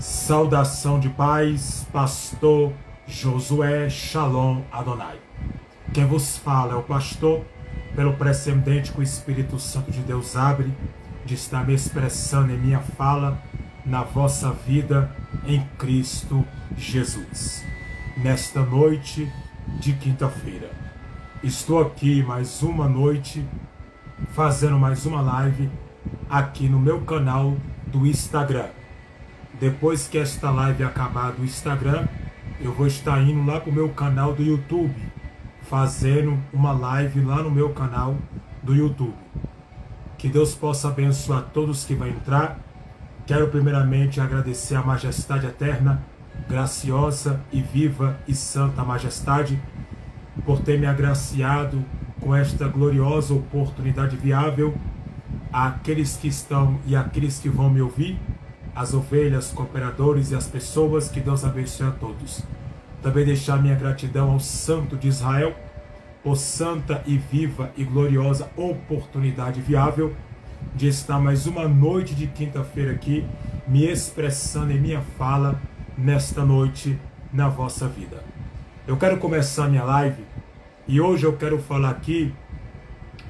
Saudação de paz, pastor Josué Shalom Adonai. Quem vos fala é o pastor, pelo precedente que o Espírito Santo de Deus abre, de estar me expressando em minha fala, na vossa vida, em Cristo Jesus. Nesta noite de quinta-feira, estou aqui mais uma noite, fazendo mais uma live, aqui no meu canal do Instagram. Depois que esta live acabar do Instagram, eu vou estar indo lá para o meu canal do YouTube, fazendo uma live lá no meu canal do YouTube. Que Deus possa abençoar todos que vão entrar. Quero primeiramente agradecer a Majestade Eterna, graciosa e viva e santa Majestade, por ter me agraciado com esta gloriosa oportunidade viável, àqueles que estão e àqueles que vão me ouvir, as ovelhas, cooperadores e as pessoas, que Deus abençoe a todos. Também deixar minha gratidão ao Santo de Israel, por santa e viva e gloriosa oportunidade viável de estar mais uma noite de quinta-feira aqui, me expressando em minha fala nesta noite na vossa vida. Eu quero começar minha live e hoje eu quero falar aqui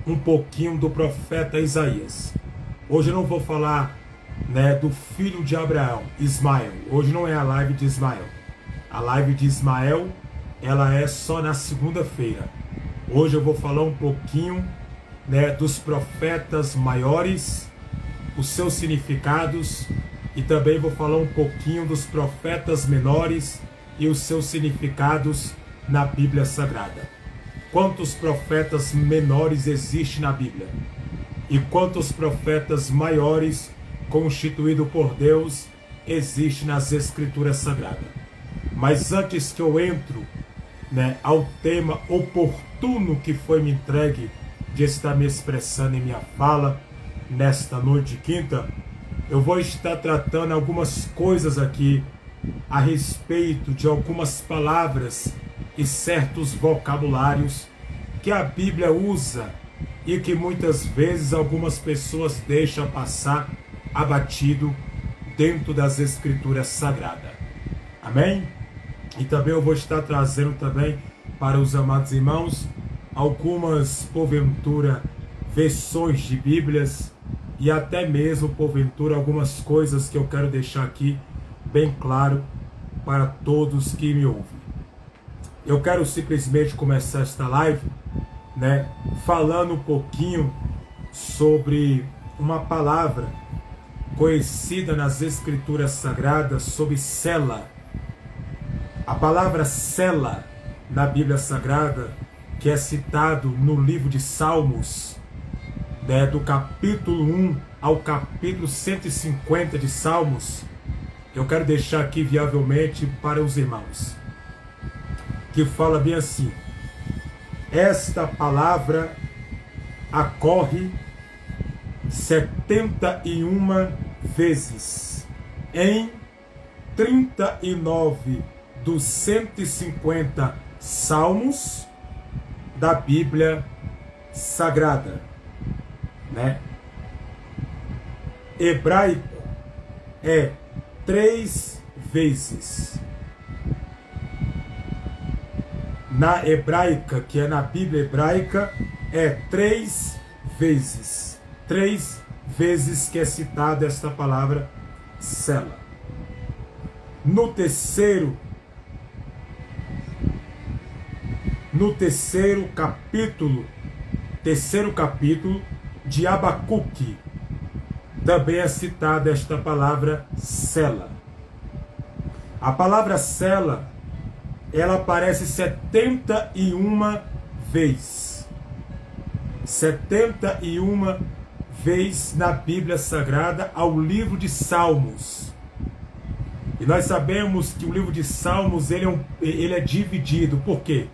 um pouquinho do profeta Isaías. Hoje eu não vou falar do filho de Abraão, Ismael. Hoje não é a live de Ismael. A live de Ismael, ela é só na segunda-feira. Hoje eu vou falar um pouquinho dos profetas maiores, os seus significados, e também vou falar um pouquinho dos profetas menores e os seus significados na Bíblia Sagrada. Quantos profetas menores existem na Bíblia? E quantos profetas maiores constituído por Deus existe nas Escrituras Sagradas? Mas antes que eu entro ao tema oportuno que foi me entregue de estar me expressando em minha fala nesta noite de quinta, eu vou estar tratando algumas coisas aqui a respeito de algumas palavras e certos vocabulários que a Bíblia usa e que muitas vezes algumas pessoas deixam passar abatido dentro das Escrituras Sagradas. Amém? E também eu vou estar trazendo também para os amados irmãos algumas, porventura, versões de Bíblias e até mesmo, porventura, algumas coisas que eu quero deixar aqui bem claro para todos que me ouvem. Eu quero simplesmente começar esta live falando um pouquinho sobre uma palavra conhecida nas Escrituras Sagradas sobre sela. A palavra sela na Bíblia Sagrada, que é citado no livro de Salmos, do capítulo 1 ao capítulo 150 de Salmos, eu quero deixar aqui viavelmente para os irmãos, que fala bem assim: esta palavra ocorre 71 vezes em 39 dos 150 salmos da Bíblia Sagrada. Hebraico é 3 vezes. Na hebraica, que é na Bíblia hebraica, é 3 vezes. 3 vezes que é citada esta palavra sela. No terceiro capítulo de Abacuque, também é citada esta palavra sela. A palavra sela, ela aparece 71 vezes. 71 vezes na Bíblia Sagrada ao livro de Salmos. E nós sabemos que o livro de Salmos ele é dividido. Por quê?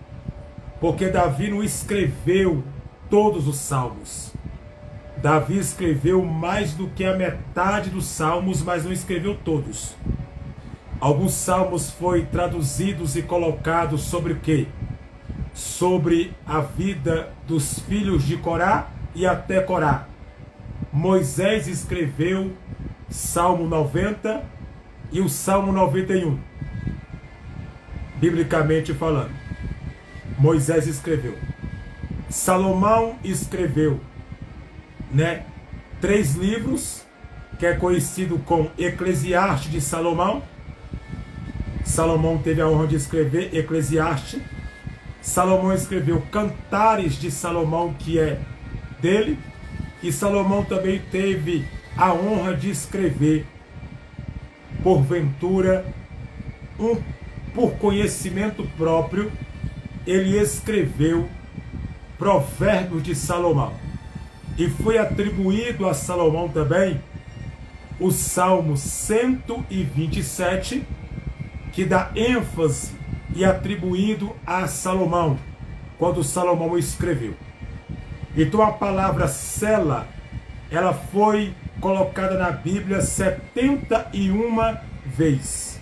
Porque Davi não escreveu todos os salmos. Davi escreveu mais do que a metade dos salmos, mas não escreveu todos. Alguns salmos foram traduzidos e colocados sobre o quê? Sobre a vida dos filhos de Corá e até Corá. Moisés escreveu Salmo 90, e o Salmo 91. Biblicamente falando, Moisés escreveu. Salomão escreveu, né, 3 livros, que é conhecido como Eclesiastes de Salomão. Salomão teve a honra de escrever Eclesiastes. Salomão escreveu Cantares de Salomão, que é dele. E Salomão também teve a honra de escrever, porventura, por conhecimento próprio, ele escreveu Provérbios de Salomão. E foi atribuído a Salomão também o Salmo 127, que dá ênfase e atribuído a Salomão, quando Salomão escreveu. Então a palavra sela, ela foi colocada na Bíblia 71 vezes.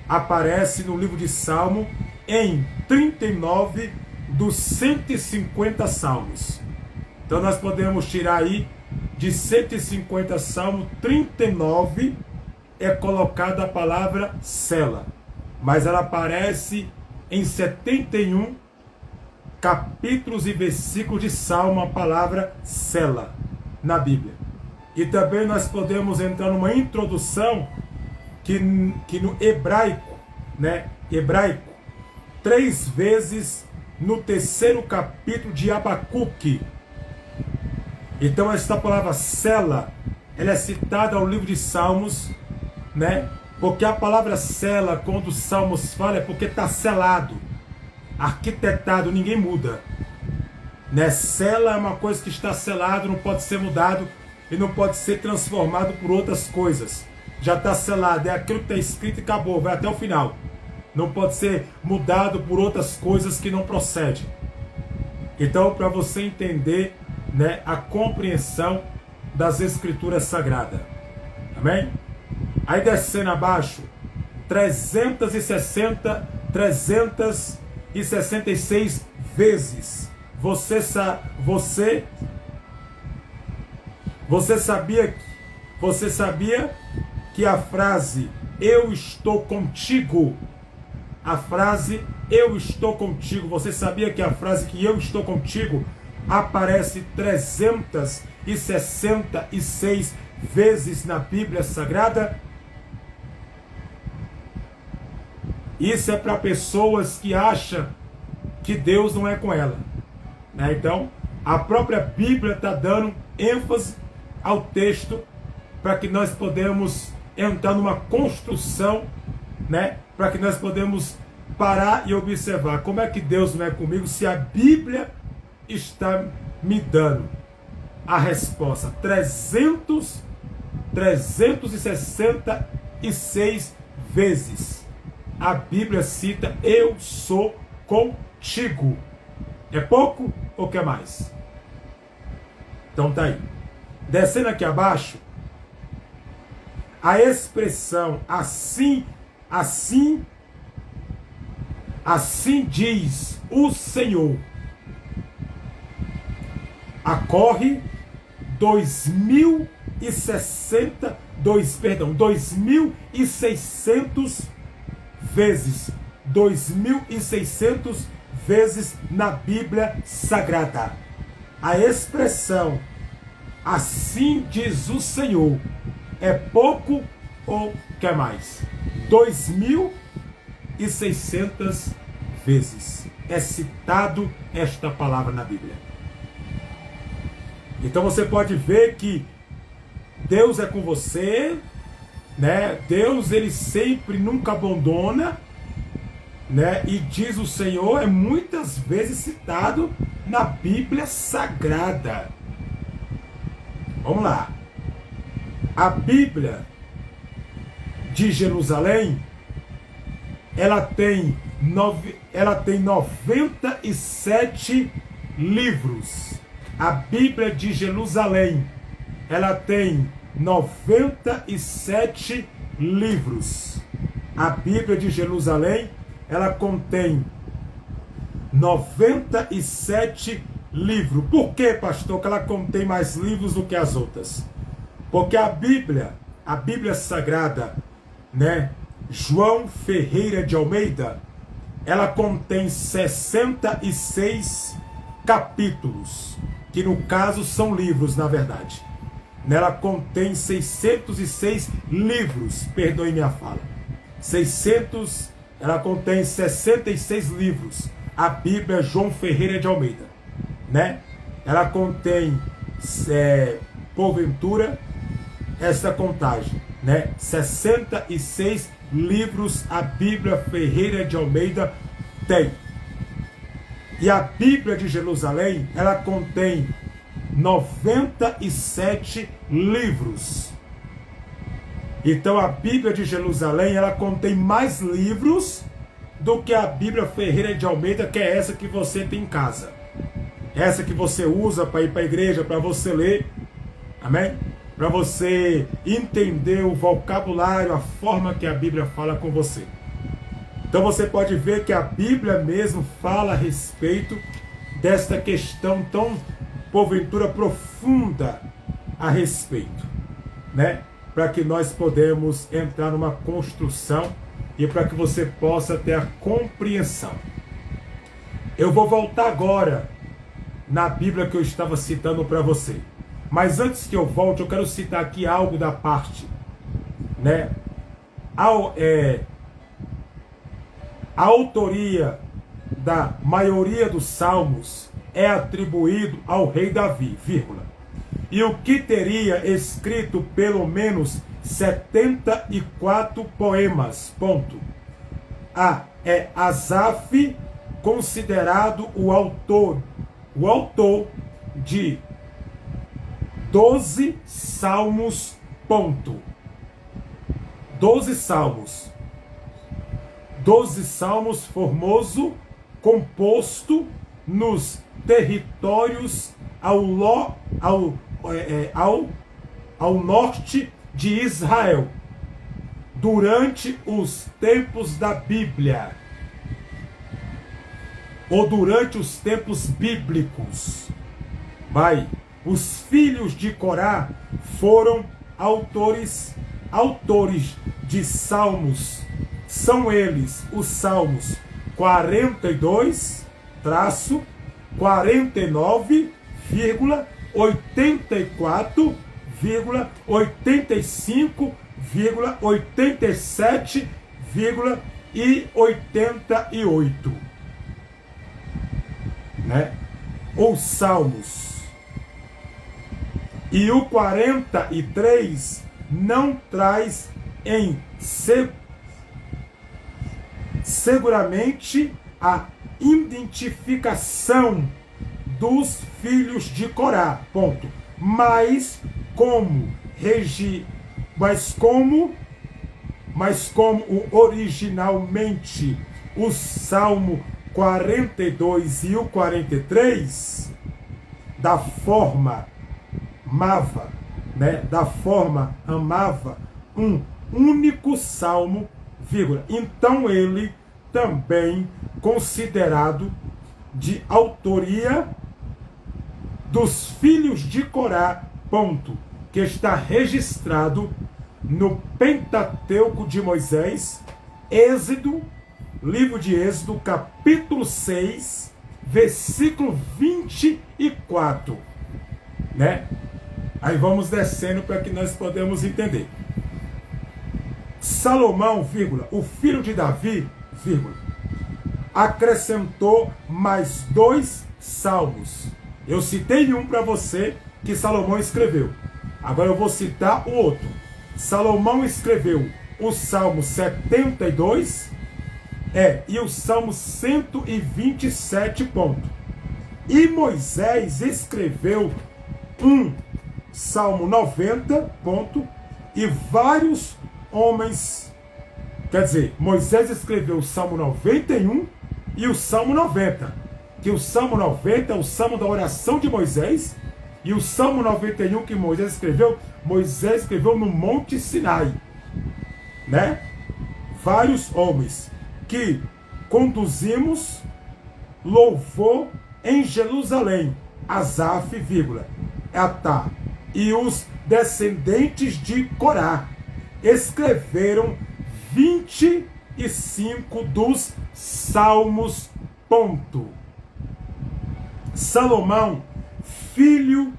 Aparece no livro de Salmo em 39 dos 150 salmos. Então nós podemos tirar aí de 150 salmos, 39 é colocada a palavra sela. Mas ela aparece em 71 capítulos e versículos de Salmo, a palavra sela, na Bíblia. E também nós podemos entrar numa introdução que no hebraico, né? Hebraico, 3 vezes no 3º capítulo de Abacuque. Então esta palavra sela, ela é citada ao livro de Salmos, né? Porque a palavra sela, quando os Salmos falam, é porque está selado, arquitetado, ninguém muda, né? Sela é uma coisa que está selado, não pode ser mudado e não pode ser transformado por outras coisas. Já está selado, é aquilo que está escrito e acabou, vai até o final. Não pode ser mudado por outras coisas que não procedem. Então, para você entender, né, a compreensão das Escrituras Sagradas. Amém? Aí descendo abaixo, 366 vezes. Você sabia que a frase eu estou contigo, você sabia que a frase que eu estou contigo aparece 366 vezes na Bíblia Sagrada? Isso é para pessoas que acham que Deus não é com ela, né? Então, a própria Bíblia está dando ênfase ao texto para que nós podemos entrar numa construção, né? Para que nós podemos parar e observar como é que Deus não é comigo, se a Bíblia está me dando a resposta 366 vezes. A Bíblia cita eu sou contigo. É pouco ou quer mais? Então tá aí. Descendo aqui abaixo, a expressão assim diz o Senhor, ocorre 2.600 vezes. 2.600 vezes na Bíblia Sagrada. A expressão assim diz o Senhor é pouco ou quer mais? 2.600 vezes é citado esta palavra na Bíblia. Então você pode ver que Deus é com você, né? Deus, ele sempre, nunca abandona, né? E diz o Senhor é muitas vezes citado na Bíblia Sagrada. Vamos lá. A Bíblia de Jerusalém, ela tem 97 livros. A Bíblia de Jerusalém, ela tem 97 livros. A Bíblia de Jerusalém, ela contém 97 livros. Por que, pastor, que ela contém mais livros do que as outras? Porque a Bíblia Sagrada, né, João Ferreira de Almeida, ela contém 66 capítulos, que no caso são livros, na verdade. Ela contém 606 livros, perdoe minha fala. Ela contém 66 livros, a Bíblia João Ferreira de Almeida, né? Ela contém, porventura, essa contagem, né? 66 livros a Bíblia Ferreira de Almeida tem. E a Bíblia de Jerusalém, ela contém 97 livros. Então a Bíblia de Jerusalém, ela contém mais livros do que a Bíblia Ferreira de Almeida, que é essa que você tem em casa. Essa que você usa para ir para a igreja, para você ler. Amém? Para você entender o vocabulário, a forma que a Bíblia fala com você. Então você pode ver que a Bíblia mesmo fala a respeito desta questão tão, porventura, profunda a respeito, né? Para que nós podemos entrar numa construção e para que você possa ter a compreensão. Eu vou voltar agora na Bíblia que eu estava citando para você. Mas antes que eu volte, eu quero citar aqui algo da parte, né? A autoria da maioria dos salmos é atribuído ao rei Davi, vírgula. E o que teria escrito pelo menos 74 poemas, ponto. É Asaf considerado o autor de 12 salmos, ponto. 12 salmos. 12 salmos formoso, composto nos territórios ao norte de Israel, durante os tempos da Bíblia, ou durante os tempos bíblicos. Os filhos de Corá foram autores de salmos. São eles os salmos 42, 49, 84, 85, 87, e 88. Né? Os salmos. E o 43 não traz em seguramente a identificação dos filhos de Corá, ponto. Mas como originalmente o Salmo 42 e o 43, da forma amava um único salmo, vírgula. Então ele também considerado de autoria dos filhos de Corá, ponto, que está registrado no Pentateuco de Moisés, livro de Êxodo, capítulo 6, versículo 24, né? Aí vamos descendo para que nós podemos entender. Salomão, vírgula, o filho de Davi, vírgula, acrescentou mais 2 salmos. Eu citei um para você que Salomão escreveu. Agora eu vou citar o outro. Salomão escreveu o Salmo 72 e o Salmo 127, ponto. E Moisés escreveu um Salmo 90, ponto, e vários homens, quer dizer, Moisés escreveu o Salmo 91 e o Salmo 90, que o Salmo 90 é o Salmo da oração de Moisés, e o Salmo 91 que Moisés escreveu no Monte Sinai, né? Vários homens que conduzimos louvor em Jerusalém, Asaf, vírgula, Atá, e os descendentes de Corá escreveram 25 dos Salmos, ponto. Salomão, filho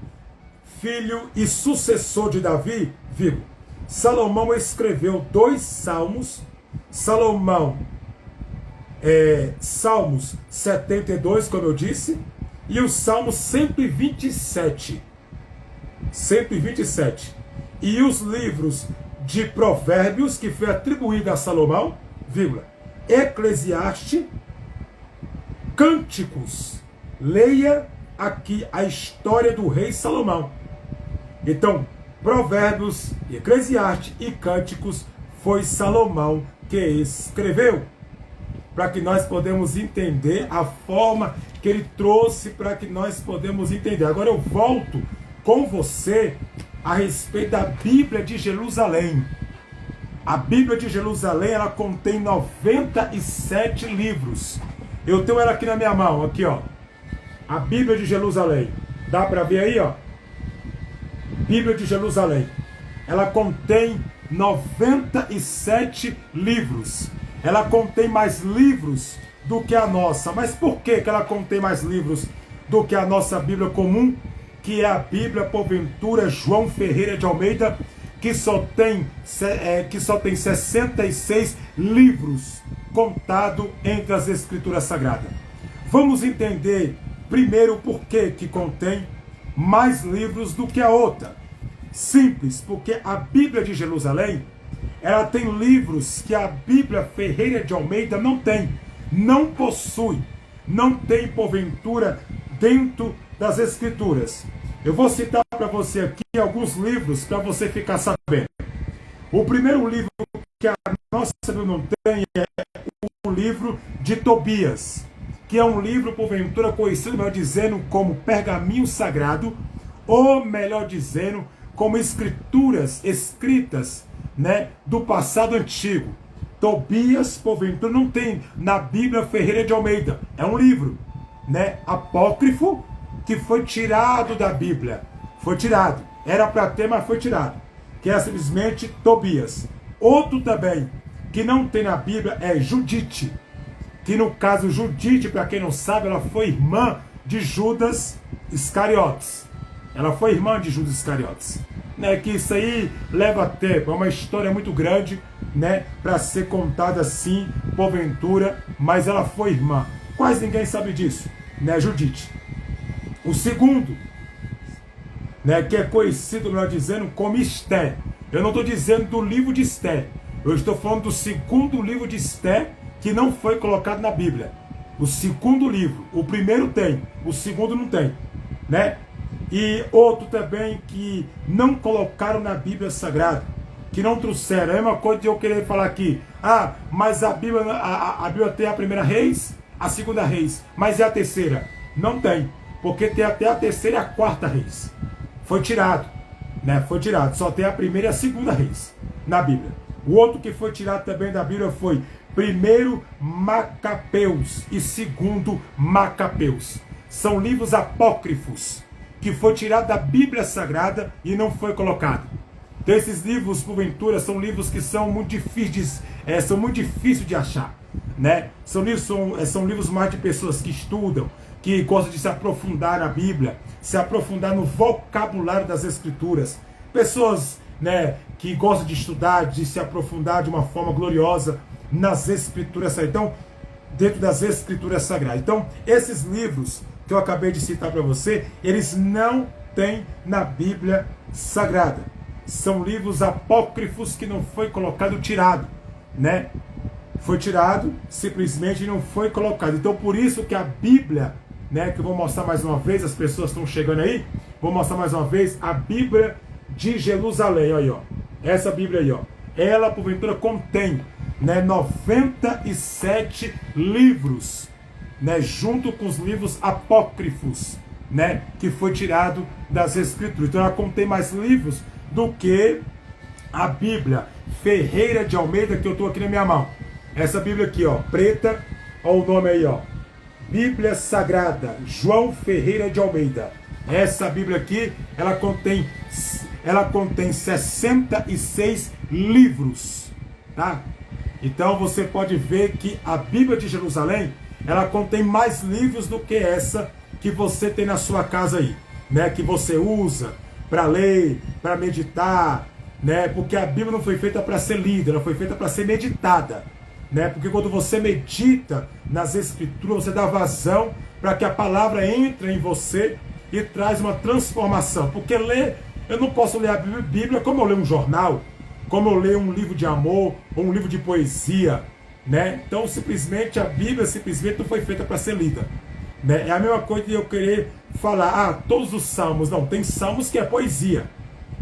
e sucessor de Davi, vírgula. Salomão escreveu 2 salmos. Salomão, Salmos 72, como eu disse, e o Salmo 127. 127. E os livros de Provérbios, que foi atribuído a Salomão, vírgula, Eclesiastes, Cânticos. Leia aqui a história do rei Salomão. Então, Provérbios, Eclesiastes e Cânticos foi Salomão que escreveu, para que nós podemos entender a forma que ele trouxe, para que nós podemos entender. Agora eu volto com você a respeito da Bíblia de Jerusalém. A Bíblia de Jerusalém, ela contém 97 livros. Eu tenho ela aqui na minha mão, aqui ó. A Bíblia de Jerusalém. Dá para ver aí, ó? Bíblia de Jerusalém. Ela contém 97 livros. Ela contém mais livros do que a nossa. Mas por que ela contém mais livros do que a nossa Bíblia comum? Que é a Bíblia, porventura, João Ferreira de Almeida, que só tem 66 livros contados entre as Escrituras Sagradas. Vamos entender primeiro o porquê que contém mais livros do que a outra. Simples, porque a Bíblia de Jerusalém, ela tem livros que a Bíblia Ferreira de Almeida não tem, não possui, não tem porventura dentro das Escrituras. Eu vou citar para você aqui alguns livros para você ficar sabendo. O primeiro livro que a nossa Bíblia não tem é o livro de Tobias, que é um livro, porventura, conhecido, melhor dizendo, como pergaminho sagrado, ou melhor dizendo, como escrituras escritas, né, do passado antigo. Tobias, porventura, não tem na Bíblia Ferreira de Almeida. É um livro, né, apócrifo, que foi tirado da Bíblia. Foi tirado. Era para ter, mas foi tirado. Que é simplesmente Tobias. Outro também, que não tem na Bíblia, é Judite. Que no caso, Judite, para quem não sabe, ela foi irmã de Judas Iscariotes. Ela foi irmã de Judas Iscariotes. Né, que isso aí leva tempo, é uma história muito grande, né, para ser contada assim, porventura, mas ela foi irmã. Quase ninguém sabe disso, né, Judite. O segundo, né, que é conhecido, melhor dizendo, como Esté. Eu não estou dizendo do livro de Esté, eu estou falando do segundo livro de Esté, que não foi colocado na Bíblia. O segundo livro, o primeiro tem, o segundo não tem, né? E outro também que não colocaram na Bíblia Sagrada, que não trouxeram. É uma coisa de eu querer falar aqui, mas a Bíblia tem a primeira Reis, a segunda Reis, mas é a terceira? Não tem, porque tem até a terceira e a quarta Reis. Foi tirado, né? Foi tirado, só tem a primeira e a segunda Reis na Bíblia. O outro que foi tirado também da Bíblia foi primeiro Macabeus e segundo Macabeus. São livros apócrifos que foi tirado da Bíblia Sagrada e não foi colocado. Então esses livros, porventura, são livros que são muito difíceis, de achar, né? São livros mais de pessoas que estudam, que gostam de se aprofundar na Bíblia, se aprofundar no vocabulário das Escrituras. Pessoas, né, que gostam de estudar, de se aprofundar de uma forma gloriosa nas Escrituras Sagradas. Então, dentro das Escrituras Sagradas. Então, esses livros que eu acabei de citar para você, eles não têm na Bíblia Sagrada. São livros apócrifos que não foi colocado, tirado, né? Foi tirado, simplesmente não foi colocado. Então, por isso que a Bíblia, né, que eu vou mostrar mais uma vez, as pessoas estão chegando aí, vou mostrar mais uma vez a Bíblia de Jerusalém, aí, ó. Essa Bíblia aí, ó. Ela, porventura, contém, né, 97 livros, né, junto com os livros apócrifos, né, que foi tirado das Escrituras. Então ela contém mais livros do que a Bíblia Ferreira de Almeida, que eu estou aqui na minha mão. Essa Bíblia aqui, ó, preta, ó, o nome aí, ó, Bíblia Sagrada, João Ferreira de Almeida. Essa Bíblia aqui, ela contém 66 livros, tá? Então você pode ver que a Bíblia de Jerusalém, ela contém mais livros do que essa que você tem na sua casa aí, né? Que você usa para ler, para meditar, né? Porque a Bíblia não foi feita para ser lida, ela foi feita para ser meditada, né? Porque quando você medita nas Escrituras, você dá vazão para que a palavra entre em você e traz uma transformação. Porque eu não posso ler a Bíblia como eu leio um jornal, como eu leio um livro de amor ou um livro de poesia, né? Então simplesmente a Bíblia simplesmente não foi feita para ser lida, né? É a mesma coisa de eu querer falar, todos os salmos. Não, tem salmos que é poesia,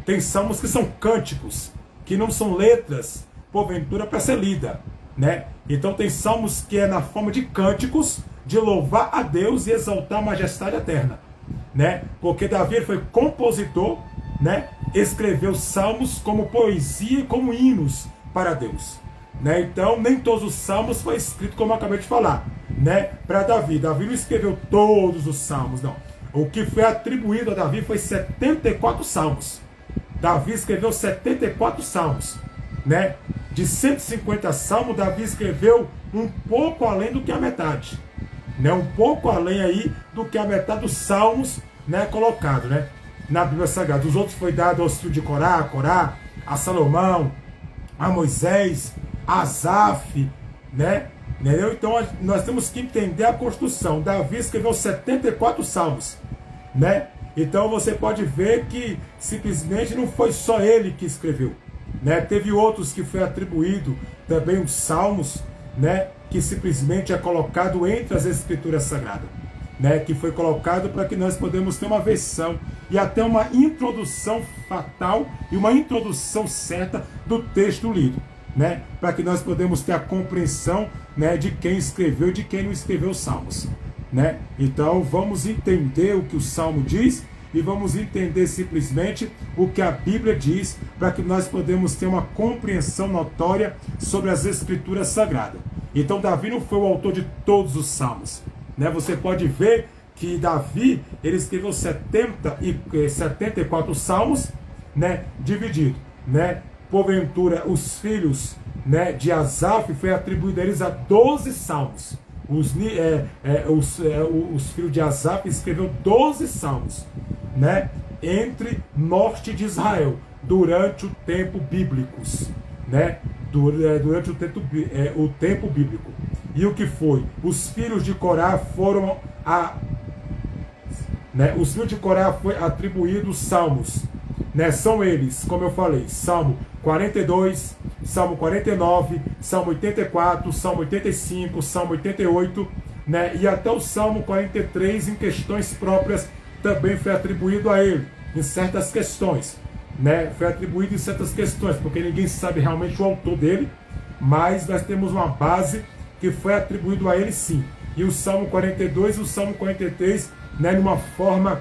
tem salmos que são cânticos, que não são letras, porventura, para ser lida, né? Então tem salmos que é na forma de cânticos, de louvar a Deus e exaltar a majestade eterna, né? Porque Davi foi compositor, né? Escreveu salmos como poesia e como hinos para Deus, né? Então nem todos os salmos foi escrito como eu acabei de falar, né? Para Davi. Davi não escreveu todos os salmos, não. O que foi atribuído a Davi foi 74 salmos. Davi escreveu 74 salmos, né? De 150 salmos, Davi escreveu um pouco além do que a metade, né? Um pouco além aí do que a metade dos salmos, né? Colocado, né? Na Bíblia Sagrada. Os outros foi dado aos filhos de Corá, a Salomão, a Moisés, a Asaf, né? Entendeu? Então nós temos que entender a construção. Davi escreveu 74 salmos, né? Então você pode ver que simplesmente não foi só ele que escreveu, né? Teve outros que foi atribuído também os salmos, né? Que simplesmente é colocado entre as Escrituras Sagradas, né? Que foi colocado para que nós podemos ter uma versão e até uma introdução fatal e uma introdução certa do texto lido, né? Para que nós podemos ter a compreensão, né? De quem escreveu e de quem não escreveu os salmos, né? Então vamos entender o que o Salmo diz e vamos entender simplesmente o que a Bíblia diz, para que nós podemos ter uma compreensão notória sobre as Escrituras Sagradas. Então Davi não foi o autor de todos os salmos, né? Você pode ver que Davi, ele escreveu 74 salmos, né? Dividido, né? Porventura os filhos, né, de Asaf foi atribuído a eles a 12 salmos. Os filhos de Asaf escreveu 12 salmos, né, entre norte de Israel, durante o tempo bíblico, né, durante o tempo bíblico. E o que foi? Os filhos de Corá foram os filhos de Corá foi atribuídos salmos, né? São eles, como eu falei, Salmo 42, Salmo 49, Salmo 84, Salmo 85, Salmo 88, né? E até o Salmo 43, em questões próprias, também foi atribuído a ele, em certas questões, né? Foi atribuído em certas questões, porque ninguém sabe realmente o autor dele, mas nós temos uma base que foi atribuído a ele sim. E o Salmo 42 e o Salmo 43, né, numa forma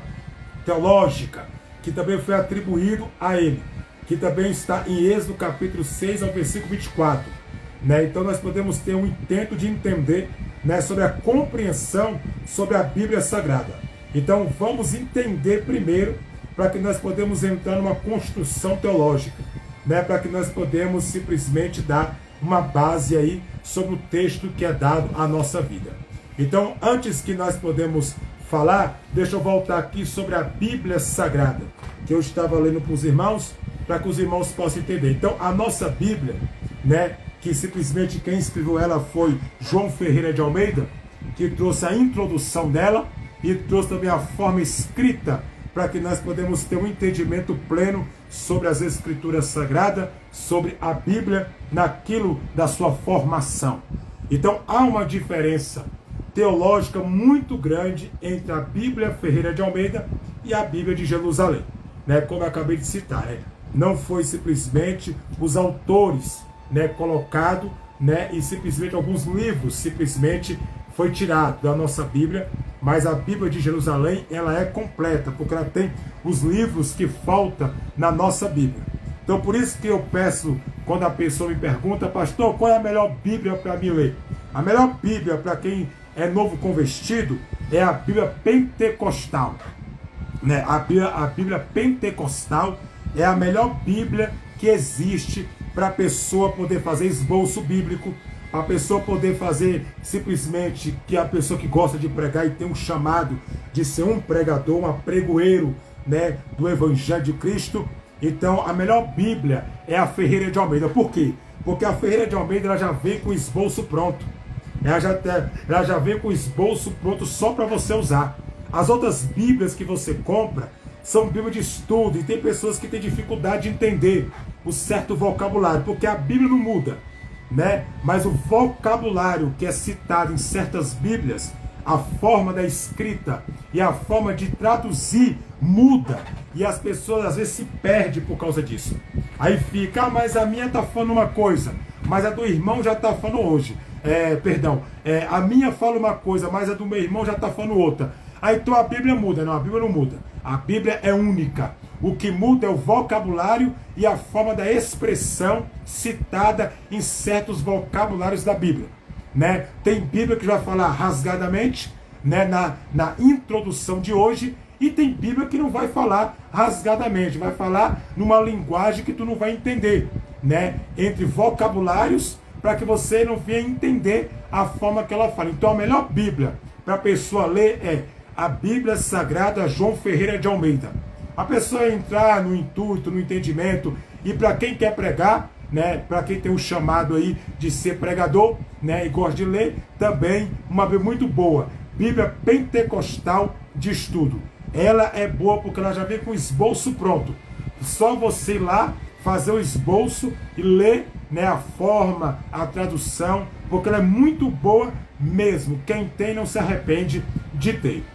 teológica, que também foi atribuído a ele, que também está em Êxodo capítulo 6 ao versículo 24. Né? Então nós podemos ter um intento de entender, né, sobre a compreensão sobre a Bíblia Sagrada. Então vamos entender primeiro, para que nós podemos entrar numa construção teológica, né, para que nós podemos simplesmente dar uma base aí sobre o texto que é dado à nossa vida. Então, antes que nós podemos falar, deixa eu voltar aqui sobre a Bíblia Sagrada, que eu estava lendo para os irmãos, para que os irmãos possam entender. Então, a nossa Bíblia, né, que simplesmente quem escreveu ela foi João Ferreira de Almeida, que trouxe a introdução dela e trouxe também a forma escrita, para que nós podemos ter um entendimento pleno sobre as Escrituras Sagradas, sobre a Bíblia, naquilo da sua formação. Então, há uma diferença teológica muito grande entre a Bíblia Ferreira de Almeida e a Bíblia de Jerusalém, né? Como eu acabei de citar, né? Não foi simplesmente os autores, né, colocado, né, e simplesmente alguns livros simplesmente foi tirado da nossa Bíblia, mas a Bíblia de Jerusalém, ela é completa, porque ela tem os livros que faltam na nossa Bíblia. Então por isso que eu peço, quando a pessoa me pergunta, pastor, qual é a melhor Bíblia para mim ler? A melhor Bíblia para quem é novo convertido é a Bíblia Pentecostal, né? A Bíblia Pentecostal é a melhor Bíblia que que existe para a pessoa poder fazer esboço bíblico, para a pessoa poder fazer simplesmente, que a pessoa que gosta de pregar e tem um chamado de ser um pregador, um apregoeiro, né, do Evangelho de Cristo. Então a melhor Bíblia é a Ferreira de Almeida. Por quê? Porque a Ferreira de Almeida ela já vem com o esboço pronto. Ela já vem com o esboço pronto só para você usar. As outras Bíblias que você compra são Bíblias de estudo, e tem pessoas que têm dificuldade de entender o certo vocabulário, porque a Bíblia não muda, né? Mas o vocabulário que é citado em certas Bíblias, a forma da escrita e a forma de traduzir muda, e as pessoas às vezes se perdem por causa disso. Aí fica, mas a minha está falando uma coisa, mas a do irmão já está falando hoje. A minha fala uma coisa, mas a do meu irmão já está falando outra. Aí então a Bíblia muda. Não, a Bíblia não muda. A Bíblia é única. O que muda é o vocabulário e a forma da expressão citada em certos vocabulários da Bíblia, né? Tem Bíblia que vai falar rasgadamente, né, na introdução de hoje, e tem Bíblia que não vai falar rasgadamente, vai falar numa linguagem que tu não vai entender, né? Entre vocabulários, para que você não venha entender a forma que ela fala. Então a melhor Bíblia para a pessoa ler é a Bíblia Sagrada João Ferreira de Almeida. A pessoa entrar no intuito, no entendimento, e para quem quer pregar, né, para quem tem um chamado aí de ser pregador, né, e gosta de ler, também uma Bíblia muito boa, Bíblia Pentecostal de Estudo. Ela é boa porque ela já vem com o esboço pronto. Só você ir lá fazer o esboço e ler, né, a forma, a tradução, porque ela é muito boa mesmo. Quem tem não se arrepende de ter.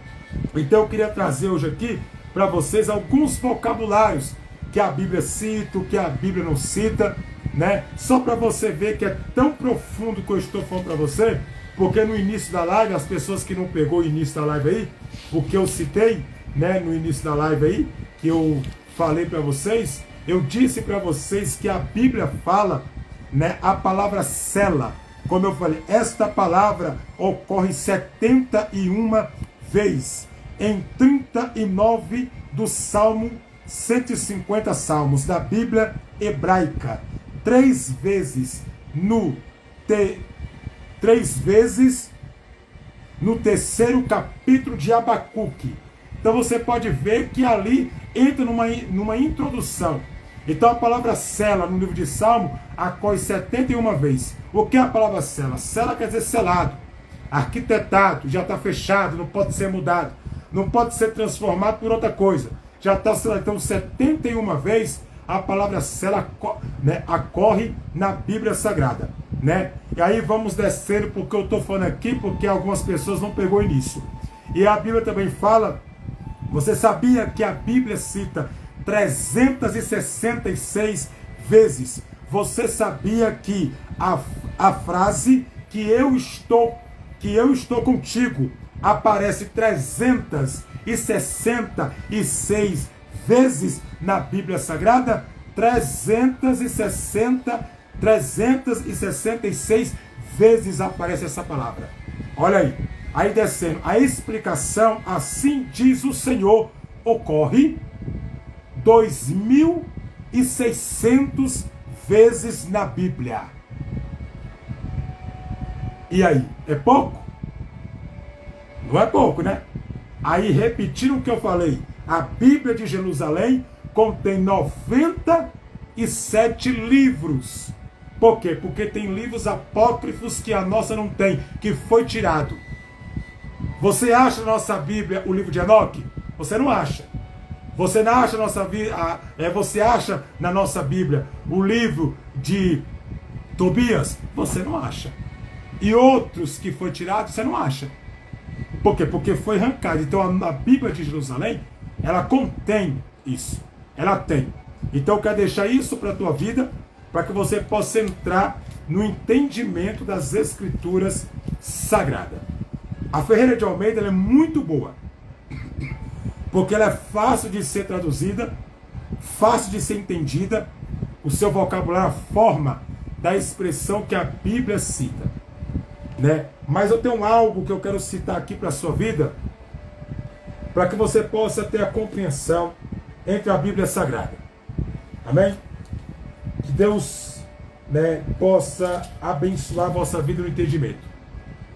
Então eu queria trazer hoje aqui para vocês alguns vocabulários que a Bíblia cita, que a Bíblia não cita, né? Só para você ver que é tão profundo que eu estou falando para você, porque no início da live, as pessoas que não pegou o início da live aí, o que eu citei, né, no início da live aí, que eu falei para vocês, eu disse para vocês que a Bíblia fala, né, a palavra cela. Como eu falei, esta palavra ocorre 71 vezes em 39 do Salmo 150 Salmos da Bíblia hebraica, 3 vezes no terceiro capítulo de Abacuque. Então você pode ver que ali entra numa introdução. Então a palavra cela no livro de Salmo ocorre 71 vezes. O que é a palavra cela? Cela quer dizer selado, arquitetado, já está fechado, não pode ser mudado, não pode ser transformado por outra coisa. Já está selado. Então 71 vezes a palavra cela, né, ocorre na Bíblia Sagrada, né? E aí vamos descendo, porque eu estou falando aqui, porque algumas pessoas não pegou o início. E a Bíblia também fala, você sabia que a Bíblia cita 366 vezes? Você sabia que a frase que eu estou contigo aparece 366 vezes na Bíblia Sagrada? 366 vezes aparece essa palavra. Olha aí. Aí descendo, a explicação, assim diz o Senhor, ocorre 2.600 vezes na Bíblia. E aí, é pouco? Não é pouco, né? Aí, repetindo o que eu falei, a Bíblia de Jerusalém contém 97 livros. Por quê? Porque tem livros apócrifos que a nossa não tem, que foi tirado. Você acha na nossa Bíblia o livro de Enoque? Você não acha. Você não acha você acha na nossa Bíblia o livro de Tobias? Você não acha. E outros que foi tirado, você não acha. Por quê? Porque foi arrancado. Então a Bíblia de Jerusalém, ela contém isso. Ela tem. Então eu quero deixar isso para a tua vida, para que você possa entrar no entendimento das Escrituras Sagradas. A Ferreira de Almeida ela é muito boa, porque ela é fácil de ser traduzida, fácil de ser entendida, o seu vocabulário, a forma da expressão que a Bíblia cita, né? Mas eu tenho algo que eu quero citar aqui para a sua vida, para que você possa ter a compreensão entre a Bíblia Sagrada. Amém? Que Deus, né, possa abençoar a vossa vida no entendimento.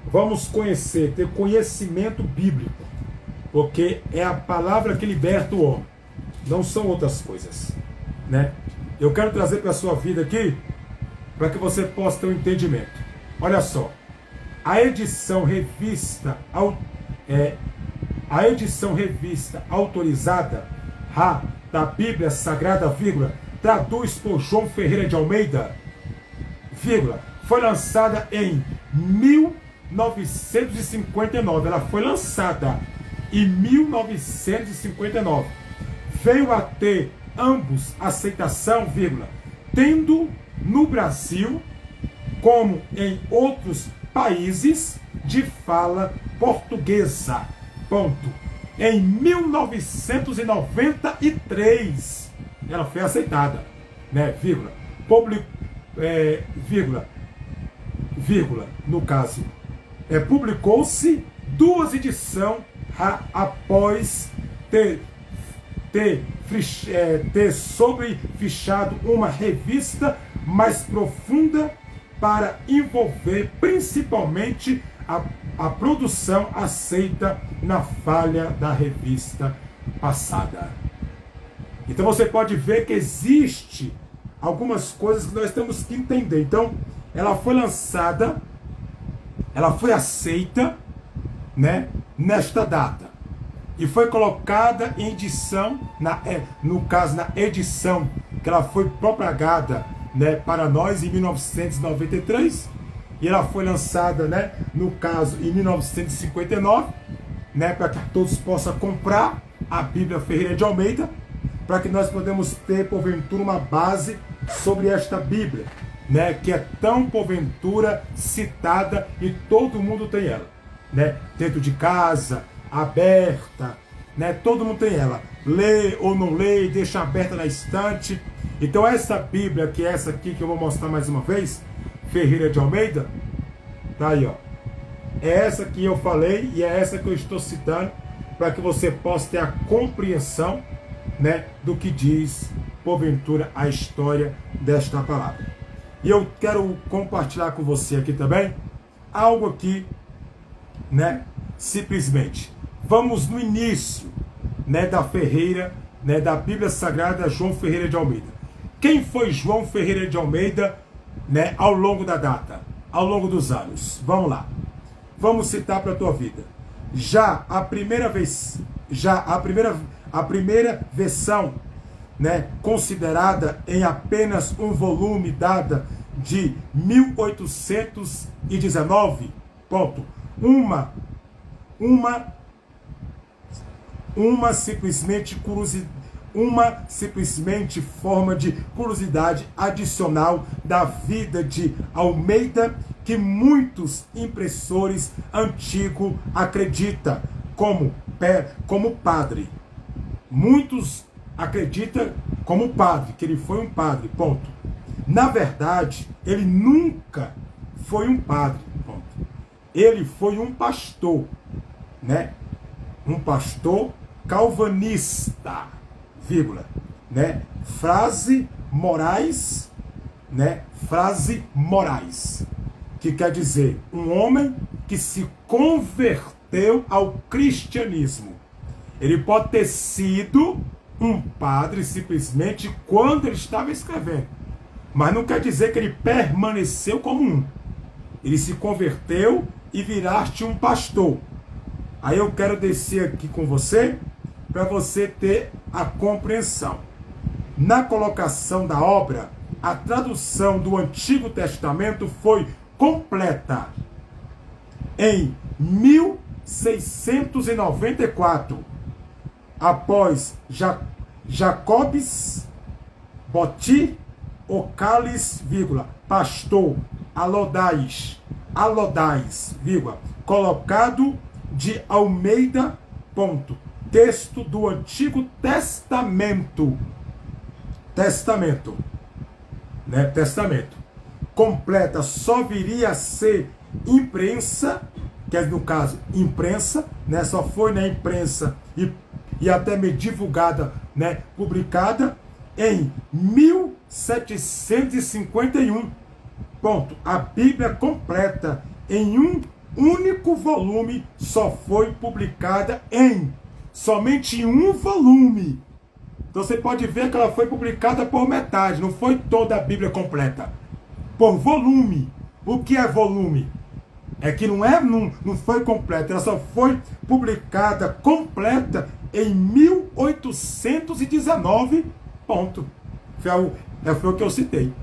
Vamos conhecer, ter conhecimento bíblico, porque é a palavra que liberta o homem, não são outras coisas, né? Eu quero trazer para a sua vida aqui, para que você possa ter um entendimento. Olha só, a edição revista autorizada da Bíblia Sagrada, vírgula, traduz por João Ferreira de Almeida, vírgula, foi lançada em 1959. Ela foi lançada em 1959. Veio a ter ambos aceitação, vírgula, tendo no Brasil, como em outros países de fala portuguesa. Ponto. Em 1993, ela foi aceitada, né? Vírgula. No caso, publicou-se 2 edições após ter sobrefichado uma revista mais profunda para envolver principalmente a produção aceita na falha da revista passada. Então você pode ver que existe algumas coisas que nós temos que entender. Então, ela foi lançada, ela foi aceita, né, nesta data. E foi colocada em edição, no caso, na edição que ela foi propagada, né, para nós em 1993. E ela foi lançada, né, no caso, em 1959, né, para que todos possam comprar a Bíblia Ferreira de Almeida, para que nós podemos ter, porventura, uma base sobre esta Bíblia, né, que é tão, porventura, citada e todo mundo tem ela, né, dentro de casa, aberta, né, todo mundo tem ela, lê ou não lê, deixa aberta na estante. Então essa Bíblia, que é essa aqui que eu vou mostrar mais uma vez, Ferreira de Almeida, tá aí, ó, é essa que eu falei e é essa que eu estou citando, para que você possa ter a compreensão, né, do que diz, porventura, a história desta palavra. E eu quero compartilhar com você aqui também algo aqui, né, simplesmente. Vamos no início, né, da Ferreira, né, da Bíblia Sagrada João Ferreira de Almeida. Quem foi João Ferreira de Almeida, né, ao longo da data, ao longo dos anos? Vamos lá. Vamos citar para a tua vida. A primeira versão, né, considerada em apenas um volume, dada de 1819, ponto, uma simplesmente forma de curiosidade adicional da vida de Almeida, que muitos impressores antigos acreditam como padre. Muitos acreditam como padre, que ele foi um padre, ponto. Na verdade, ele nunca foi um padre, ponto. Ele foi um pastor, né? Um pastor calvinista, vírgula, né? Frase Moraes, né? Frase Moraes, que quer dizer um homem que se converteu ao cristianismo. Ele pode ter sido um padre simplesmente quando ele estava escrevendo, mas não quer dizer que ele permaneceu como um. Ele se converteu e viraste um pastor. Aí eu quero descer aqui com você, para você ter a compreensão. Na colocação da obra, a tradução do Antigo Testamento foi completa em 1694, após Jacobs Botti Ocalis, vírgula, pastor Alodais, vírgula, colocado de Almeida, ponto, texto do Antigo Testamento, né, testamento, completa, só viria a ser imprensa, que é no caso imprensa, né, só foi na imprensa e até me divulgada, né, publicada em 1700 1751. Ponto. A Bíblia completa em um único volume só foi publicada somente em um volume. Então você pode ver que ela foi publicada por metade, não foi toda a Bíblia completa. Por volume. O que é volume? É que não foi completa, ela só foi publicada completa em 1819. Ponto. Foi o que eu citei.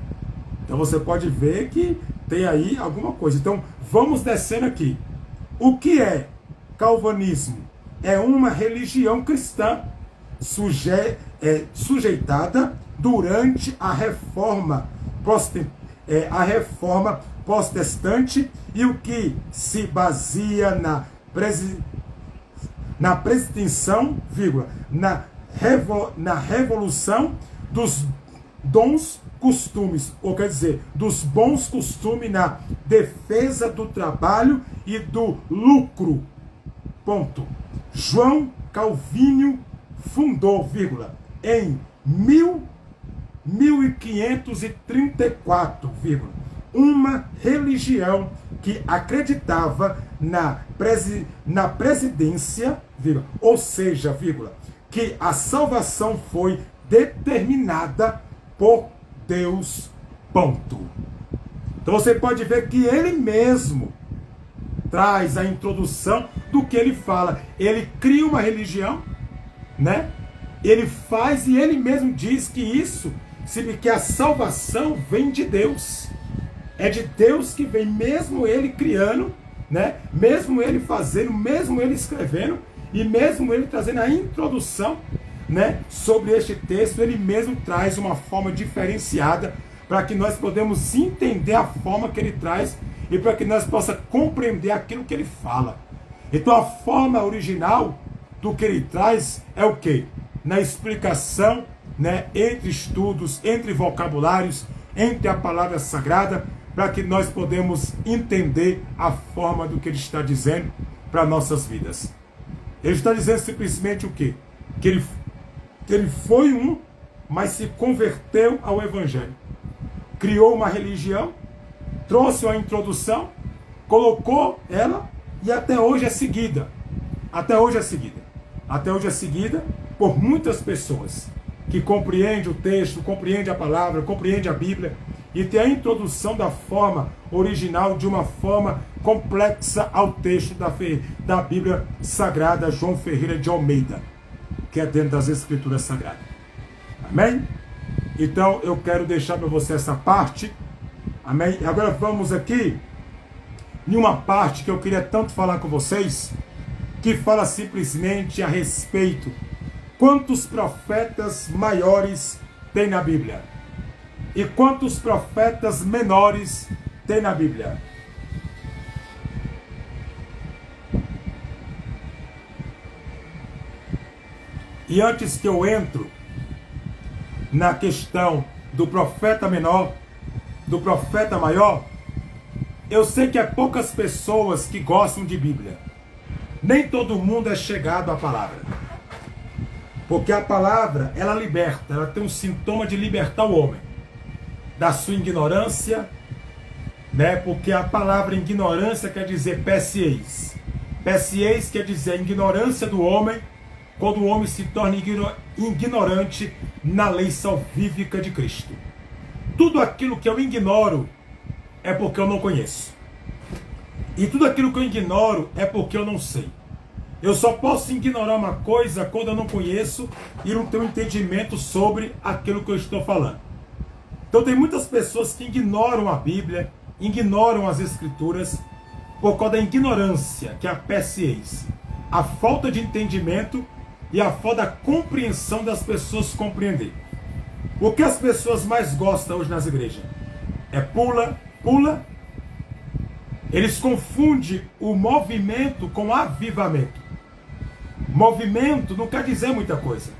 Então você pode ver que tem aí alguma coisa. Então vamos descendo aqui. O que é calvinismo? É uma religião cristã sujeitada durante a reforma protestante e o que se baseia na presunção, na revolução dos dons costumes, ou quer dizer, dos bons costumes na defesa do trabalho e do lucro. Ponto. João Calvino fundou, em 1534, uma religião que acreditava na presidência, ou seja, que a salvação foi determinada por Deus. Ponto. Então você pode ver que ele mesmo traz a introdução do que ele fala. Ele cria uma religião, né? Ele faz e ele mesmo diz que que a salvação vem de Deus. É de Deus que vem, mesmo ele criando, né? Mesmo ele fazendo, mesmo ele escrevendo e mesmo ele trazendo a introdução, né, sobre este texto, ele mesmo traz uma forma diferenciada para que nós podemos entender a forma que ele traz e para que nós possamos compreender aquilo que ele fala. Então a forma original do que ele traz é o quê? Na explicação, né, entre estudos, entre vocabulários, entre a palavra sagrada, para que nós podemos entender a forma do que ele está dizendo para nossas vidas. Ele está dizendo simplesmente o quê? Que ele foi mas se converteu ao Evangelho. Criou uma religião, trouxe uma introdução, colocou ela e até hoje é seguida. Até hoje é seguida. Até hoje é seguida por muitas pessoas que compreendem o texto, compreendem a palavra, compreendem a Bíblia e tem a introdução da forma original de uma forma complexa ao texto da Bíblia Sagrada João Ferreira de Almeida, que é dentro das Escrituras Sagradas. Amém? Então eu quero deixar para você essa parte. Amém? E agora vamos aqui em uma parte que eu queria tanto falar com vocês, que fala simplesmente a respeito quantos profetas maiores tem na Bíblia e quantos profetas menores tem na Bíblia. E antes que eu entro na questão do profeta menor, do profeta maior, eu sei que há poucas pessoas que gostam de Bíblia. Nem todo mundo é chegado à palavra. Porque a palavra, ela liberta, ela tem um sintoma de libertar o homem da sua ignorância, né? Porque a palavra ignorância quer dizer pescieis. Pescieis quer dizer a ignorância do homem, quando o homem se torna ignorante na lei salvífica de Cristo. Tudo aquilo que eu ignoro é porque eu não conheço. E tudo aquilo que eu ignoro é porque eu não sei. Eu só posso ignorar uma coisa quando eu não conheço e não tenho entendimento sobre aquilo que eu estou falando. Então tem muitas pessoas que ignoram a Bíblia, ignoram as Escrituras, por causa da ignorância, que é a pescieis, a falta de entendimento e a falta da compreensão das pessoas compreender. O que as pessoas mais gostam hoje nas igrejas? É pula. Eles confundem o movimento com avivamento. Movimento não quer dizer muita coisa,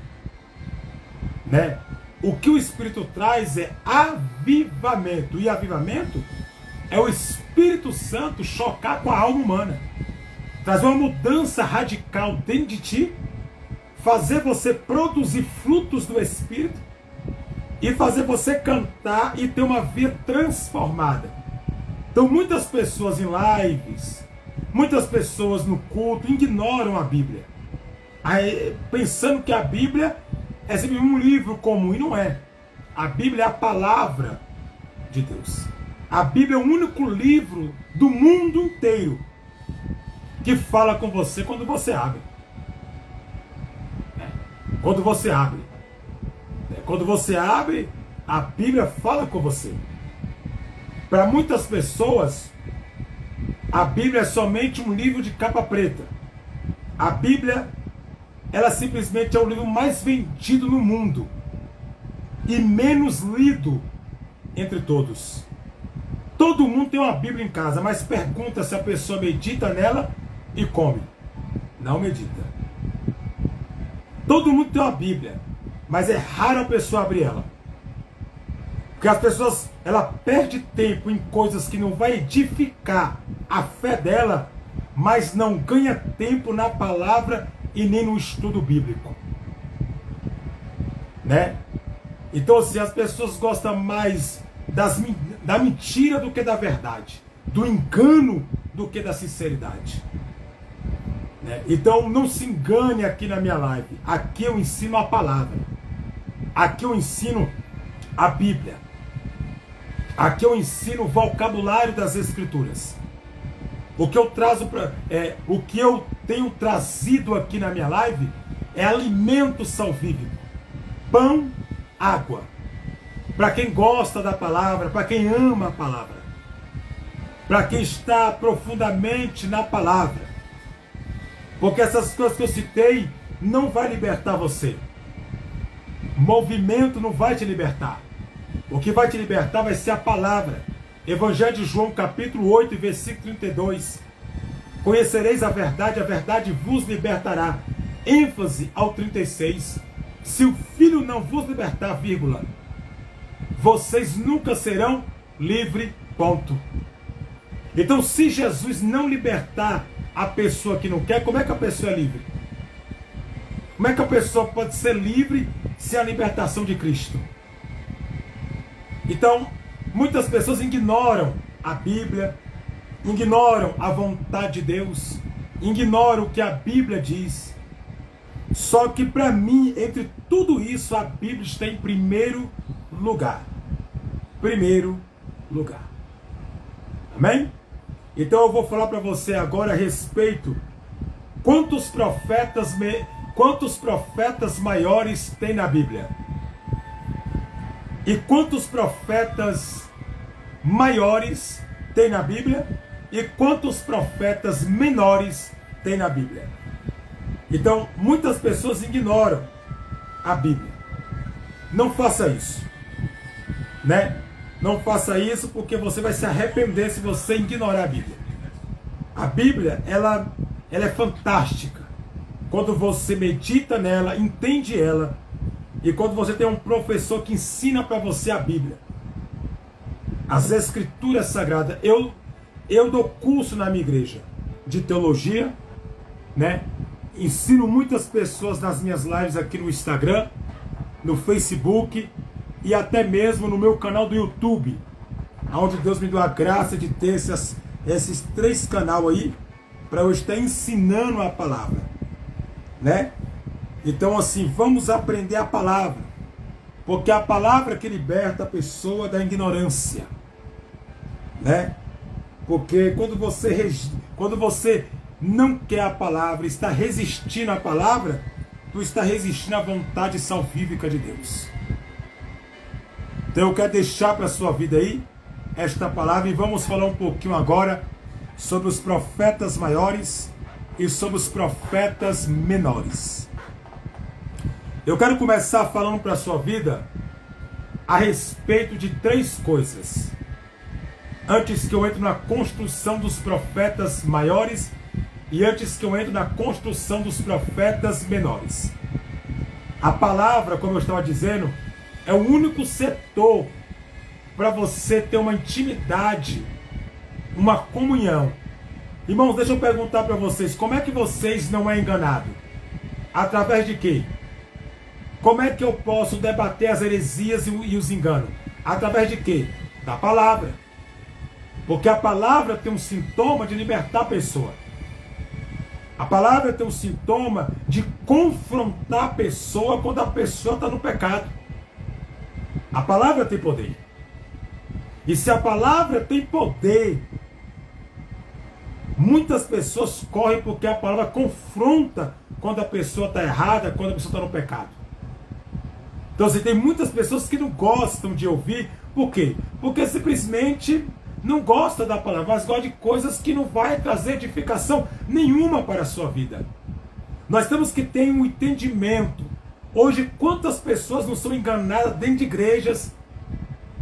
né? O que o Espírito traz é avivamento. E avivamento é o Espírito Santo chocar com a alma humana, trazer uma mudança radical dentro de ti, fazer você produzir frutos do Espírito e fazer você cantar e ter uma vida transformada. Então muitas pessoas em lives, muitas pessoas no culto ignoram a Bíblia, aí, pensando que a Bíblia é sempre um livro comum, e não é. A Bíblia é a palavra de Deus. A Bíblia é o único livro do mundo inteiro que fala com você quando você abre. Quando você abre. Quando você abre, a Bíblia fala com você. Para muitas pessoas, a Bíblia é somente um livro de capa preta. A Bíblia, ela simplesmente é o livro mais vendido no mundo e menos lido entre todos. Todo mundo tem uma Bíblia em casa, mas pergunta se a pessoa medita nela e come. Não medita. Todo mundo tem uma Bíblia, mas é raro a pessoa abrir ela. Porque as pessoas, ela perde tempo em coisas que não vai edificar a fé dela, mas não ganha tempo na palavra e nem no estudo bíblico. Né? Então, assim, as pessoas gostam mais da mentira do que da verdade, do engano do que da sinceridade. Né? Então, não se engane aqui na minha live. Aqui eu ensino a palavra. Aqui eu ensino a Bíblia. Aqui eu ensino o vocabulário das Escrituras. O que eu tenho trazido aqui na minha live é alimento salvífico, pão, água. Para quem gosta da palavra, para quem ama a palavra, para quem está profundamente na palavra. Porque essas coisas que eu citei não vai libertar você. Movimento não vai te libertar. O que vai te libertar vai ser a palavra. Evangelho de João, capítulo 8, versículo 32. Conhecereis a verdade vos libertará. ênfase ao 36. Se o Filho não vos libertar, vírgula, vocês nunca serão livres, ponto. Então, se Jesus não libertar a pessoa que não quer, como é que a pessoa é livre? Como é que a pessoa pode ser livre sem a libertação de Cristo? Então, muitas pessoas ignoram a Bíblia, ignoram a vontade de Deus, ignoram o que a Bíblia diz. Só que para mim, entre tudo isso, a Bíblia está em primeiro lugar. Primeiro lugar. Amém? Então eu vou falar para você agora a respeito quantos profetas maiores tem na Bíblia. E quantos profetas maiores tem na Bíblia e quantos profetas menores tem na Bíblia. Então, muitas pessoas ignoram a Bíblia. Não faça isso. Né? Não faça isso porque você vai se arrepender se você ignorar a Bíblia. A Bíblia, ela é fantástica. Quando você medita nela, entende ela, e quando você tem um professor que ensina para você a Bíblia, as Escrituras Sagradas. Eu dou curso na minha igreja de teologia, né? Ensino muitas pessoas nas minhas lives aqui no Instagram, no Facebook e até mesmo no meu canal do YouTube, onde Deus me deu a graça de ter esses 3 canais aí, para eu estar ensinando a palavra, né? Então, assim, vamos aprender a palavra, porque é a palavra que liberta a pessoa da ignorância, né? Porque quando você não quer a palavra, está resistindo à palavra, tu está resistindo à vontade salvífica de Deus. Então eu quero deixar para a sua vida aí esta palavra e vamos falar um pouquinho agora sobre os profetas maiores e sobre os profetas menores. Eu quero começar falando para a sua vida a respeito de 3 coisas. Antes que eu entre na construção dos profetas maiores e antes que eu entre na construção dos profetas menores. A palavra, como eu estava dizendo, é o único setor para você ter uma intimidade, uma comunhão. Irmãos, deixa eu perguntar para vocês, como é que vocês não é enganado? Através de quê? Como é que eu posso debater as heresias e os enganos? Através de quê? Da palavra. Porque a palavra tem um sintoma de libertar a pessoa. A palavra tem um sintoma de confrontar a pessoa quando a pessoa está no pecado. A palavra tem poder. E se a palavra tem poder, muitas pessoas correm porque a palavra confronta quando a pessoa está errada, quando a pessoa está no pecado. Então, assim, tem muitas pessoas que não gostam de ouvir. Por quê? Porque simplesmente não gosta da palavra, mas gosta de coisas que não vai trazer edificação nenhuma para a sua vida. Nós temos que ter um entendimento. Hoje, quantas pessoas não são enganadas dentro de igrejas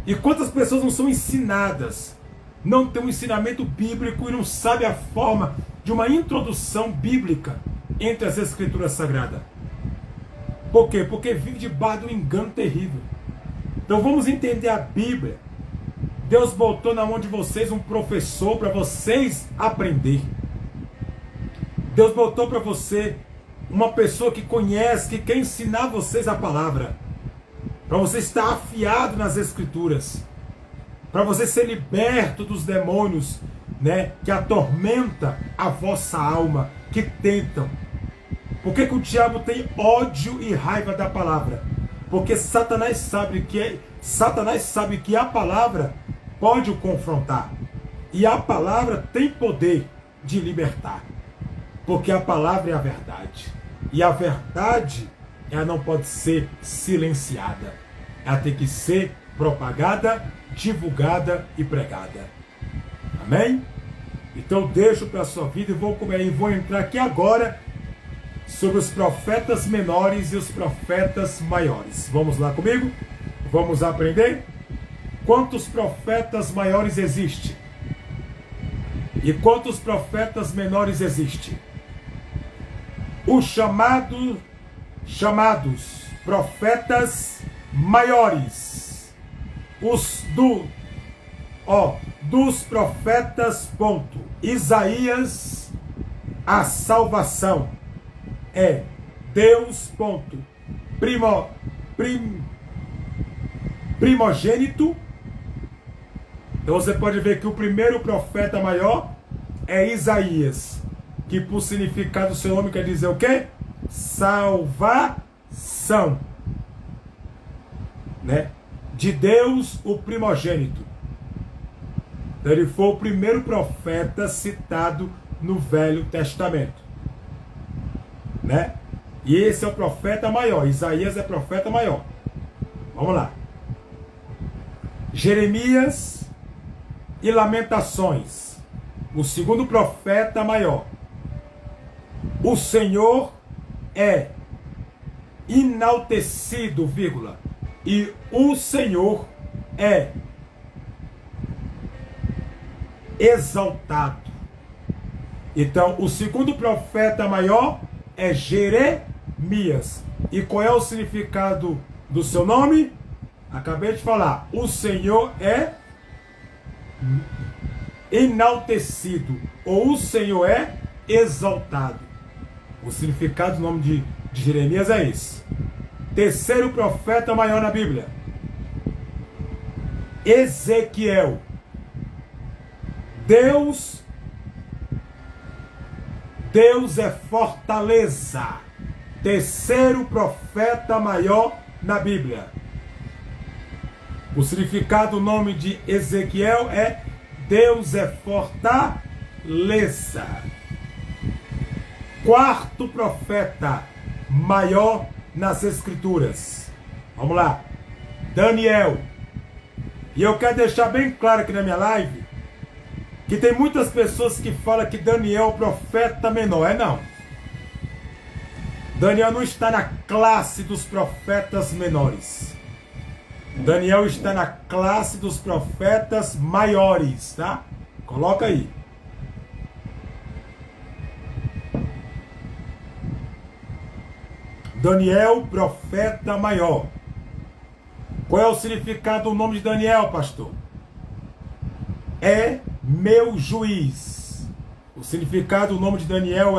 e quantas pessoas não são ensinadas, não tem um ensinamento bíblico e não sabe a forma de uma introdução bíblica entre as escrituras sagradas. Por quê? Porque vive debaixo de um engano terrível. Então vamos entender a Bíblia. Deus botou na mão de vocês um professor para vocês aprender. Deus botou para você uma pessoa que conhece, que quer ensinar vocês a palavra. Para você estar afiado nas escrituras. Para você ser liberto dos demônios, né, que atormenta a vossa alma, que tentam. Por que o diabo tem ódio e raiva da palavra? Porque Satanás sabe que a palavra pode o confrontar. E a palavra tem poder de libertar. Porque a palavra é a verdade. E a verdade, ela não pode ser silenciada. Ela tem que ser propagada, divulgada e pregada. Amém? Então eu deixo para a sua vida e vou entrar aqui agora sobre os profetas menores e os profetas maiores. Vamos lá comigo? Vamos aprender? Quantos profetas maiores existem? E quantos profetas menores existem? Os chamados profetas maiores. Dos profetas, ponto. Isaías, a salvação é Deus, ponto. Primogênito. Então você pode ver que o primeiro profeta maior é Isaías, que por significado do seu nome quer dizer o quê? Salvação, né? De Deus, o primogênito. Então ele foi o primeiro profeta citado no Velho Testamento, né? E esse é o profeta maior. Isaías é profeta maior. Vamos lá. Jeremias e Lamentações, o segundo profeta maior. O Senhor é enaltecido, vírgula, e o Senhor é exaltado. Então, o segundo profeta maior é Jeremias. E qual é o significado do seu nome? Acabei de falar. O Senhor é enaltecido, ou o Senhor é exaltado. O significado do nome de Jeremias é esse. Terceiro profeta maior na Bíblia, Ezequiel. Deus é fortaleza. Terceiro profeta maior na Bíblia. O significado do nome de Ezequiel é Deus é fortaleza. Quarto profeta maior nas Escrituras. Vamos lá. Daniel. E eu quero deixar bem claro aqui na minha live que tem muitas pessoas que falam que Daniel é o profeta menor. É não. Daniel não está na classe dos profetas menores. Daniel está na classe dos profetas maiores, tá? Coloca aí. Daniel, profeta maior. Qual é o significado do nome de Daniel, pastor? É meu juiz. O significado do nome de Daniel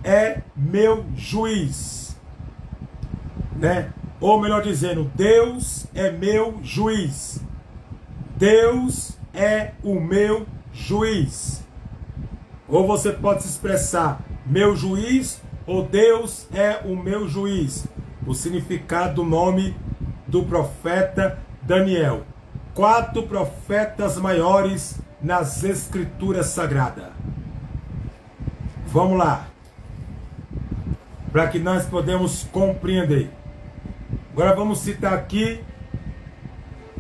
é meu juiz, né? Ou melhor dizendo, Deus é meu juiz. Deus é o meu juiz. Ou você pode se expressar, meu juiz, ou Deus é o meu juiz. O significado do nome do profeta Daniel. 4 profetas maiores nas Escrituras Sagradas. Vamos lá. Para que nós podemos compreender. Agora vamos citar aqui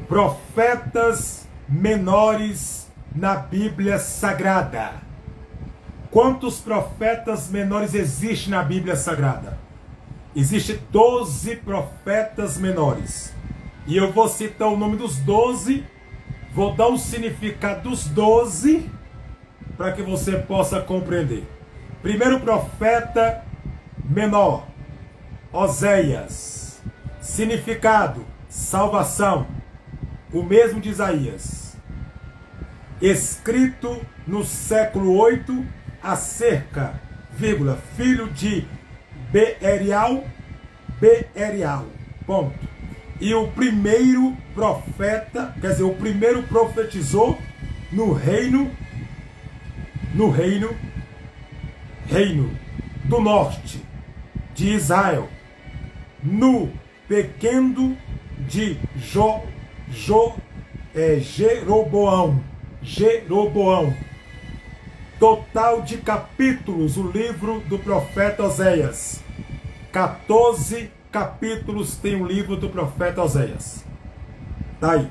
profetas menores na Bíblia Sagrada. Quantos profetas menores existem na Bíblia Sagrada? Existem 12 profetas menores. E eu vou citar o nome dos 12, vou dar o significado dos 12, para que você possa compreender. Primeiro profeta menor, Oséias. Significado, salvação. O mesmo de Isaías. Escrito no século 8, acerca, filho de Beerial, ponto. E o primeiro profeta, quer dizer, o primeiro profetizou no reino do norte de Israel, no pequeno de Jeroboão. Total de capítulos, o livro do profeta Oséias. 14 capítulos tem o livro do profeta Oséias. Tá aí.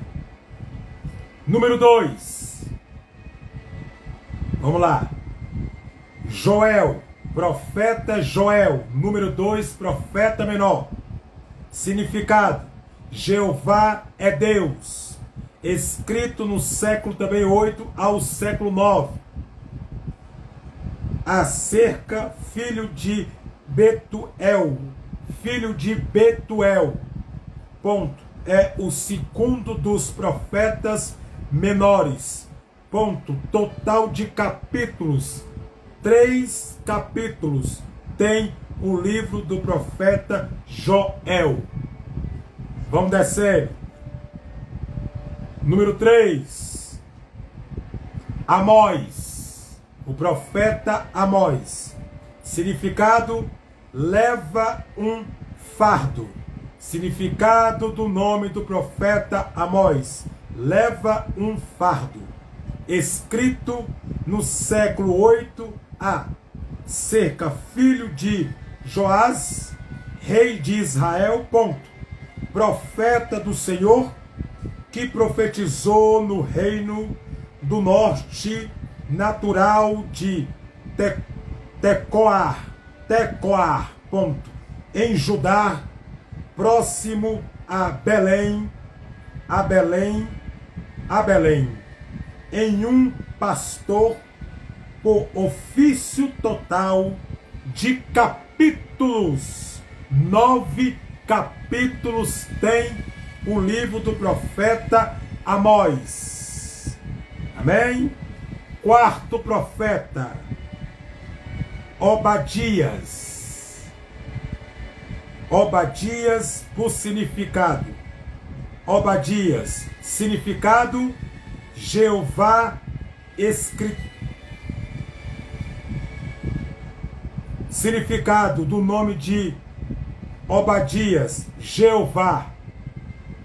Número 2. Vamos lá. Joel, profeta Joel. Número 2, profeta menor. Significado: Jeová é Deus. Escrito no século também 8 ao século 9. Acerca, filho de Betuel. Ponto. É o segundo dos profetas menores. Ponto. Total de capítulos. 3 capítulos tem o livro do profeta Joel. Vamos descer. Número 3. Amós. O profeta Amós. Significado: leva um fardo. Significado do nome do profeta Amós: leva um fardo. Escrito no século 8 a cerca, filho de Joás, rei de Israel, ponto. Profeta do Senhor, que profetizou no reino do norte, natural de Tecoar, ponto. Em Judá, próximo a Belém, em um pastor por ofício total de capítulos. 9 capítulos tem o livro do profeta Amós. Amém? Quarto profeta, Obadias. Obadias por significado. Obadias, significado: Jeová escrito. Significado do nome de Obadias: Jeová.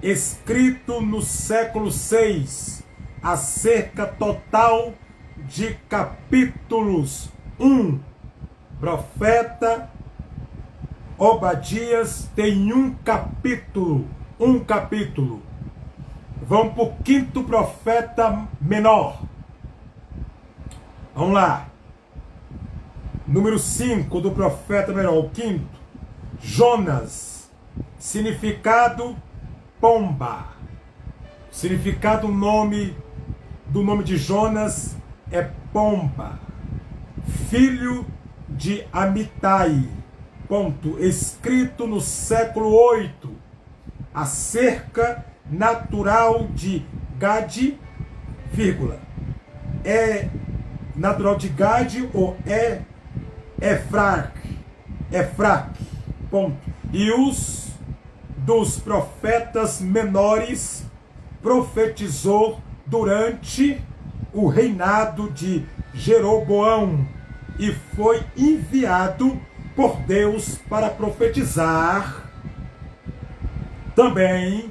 Escrito no século 6, acerca total de capítulos. 1. Profeta Obadias tem um capítulo. Vamos para o quinto profeta menor. Vamos lá. Número 5 do profeta menor, o quinto. Jonas. Significado: pomba. Significado do nome de Jonas é pomba. Filho de Amitai. Ponto. Escrito no século 8. Acerca natural de Gade, é natural de Gade ou Efraque, ponto. E os dos profetas menores profetizou durante o reinado de Jeroboão e foi enviado por Deus para profetizar também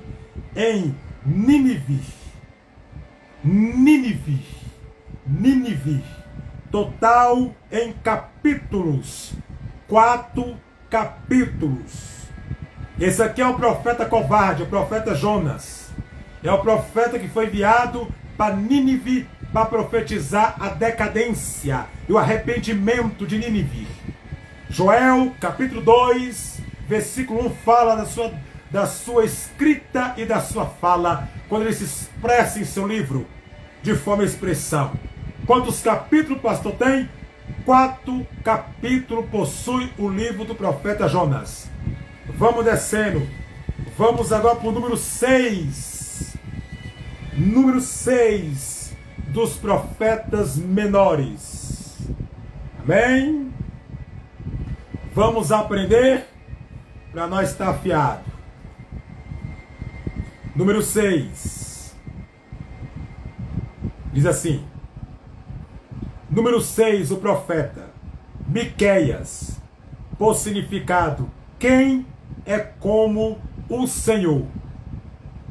em Nínive. Nínive, total em capítulos, 4 capítulos. Esse aqui é o profeta covarde, o profeta Jonas. É o profeta que foi enviado para Nínive para profetizar a decadência e o arrependimento de Nínive. Joel, capítulo 2, versículo 1, fala da sua escrita e da sua fala, quando ele se expressa em seu livro, de forma expressão. Quantos capítulos o pastor tem? 4 capítulos possui o livro do profeta Jonas. Vamos descendo. Vamos agora para o número 6. Número 6 dos profetas menores. Amém? Vamos aprender para nós estar afiado. Número 6. Diz assim. Número 6, o profeta Miqueias, por significado, quem é como o Senhor?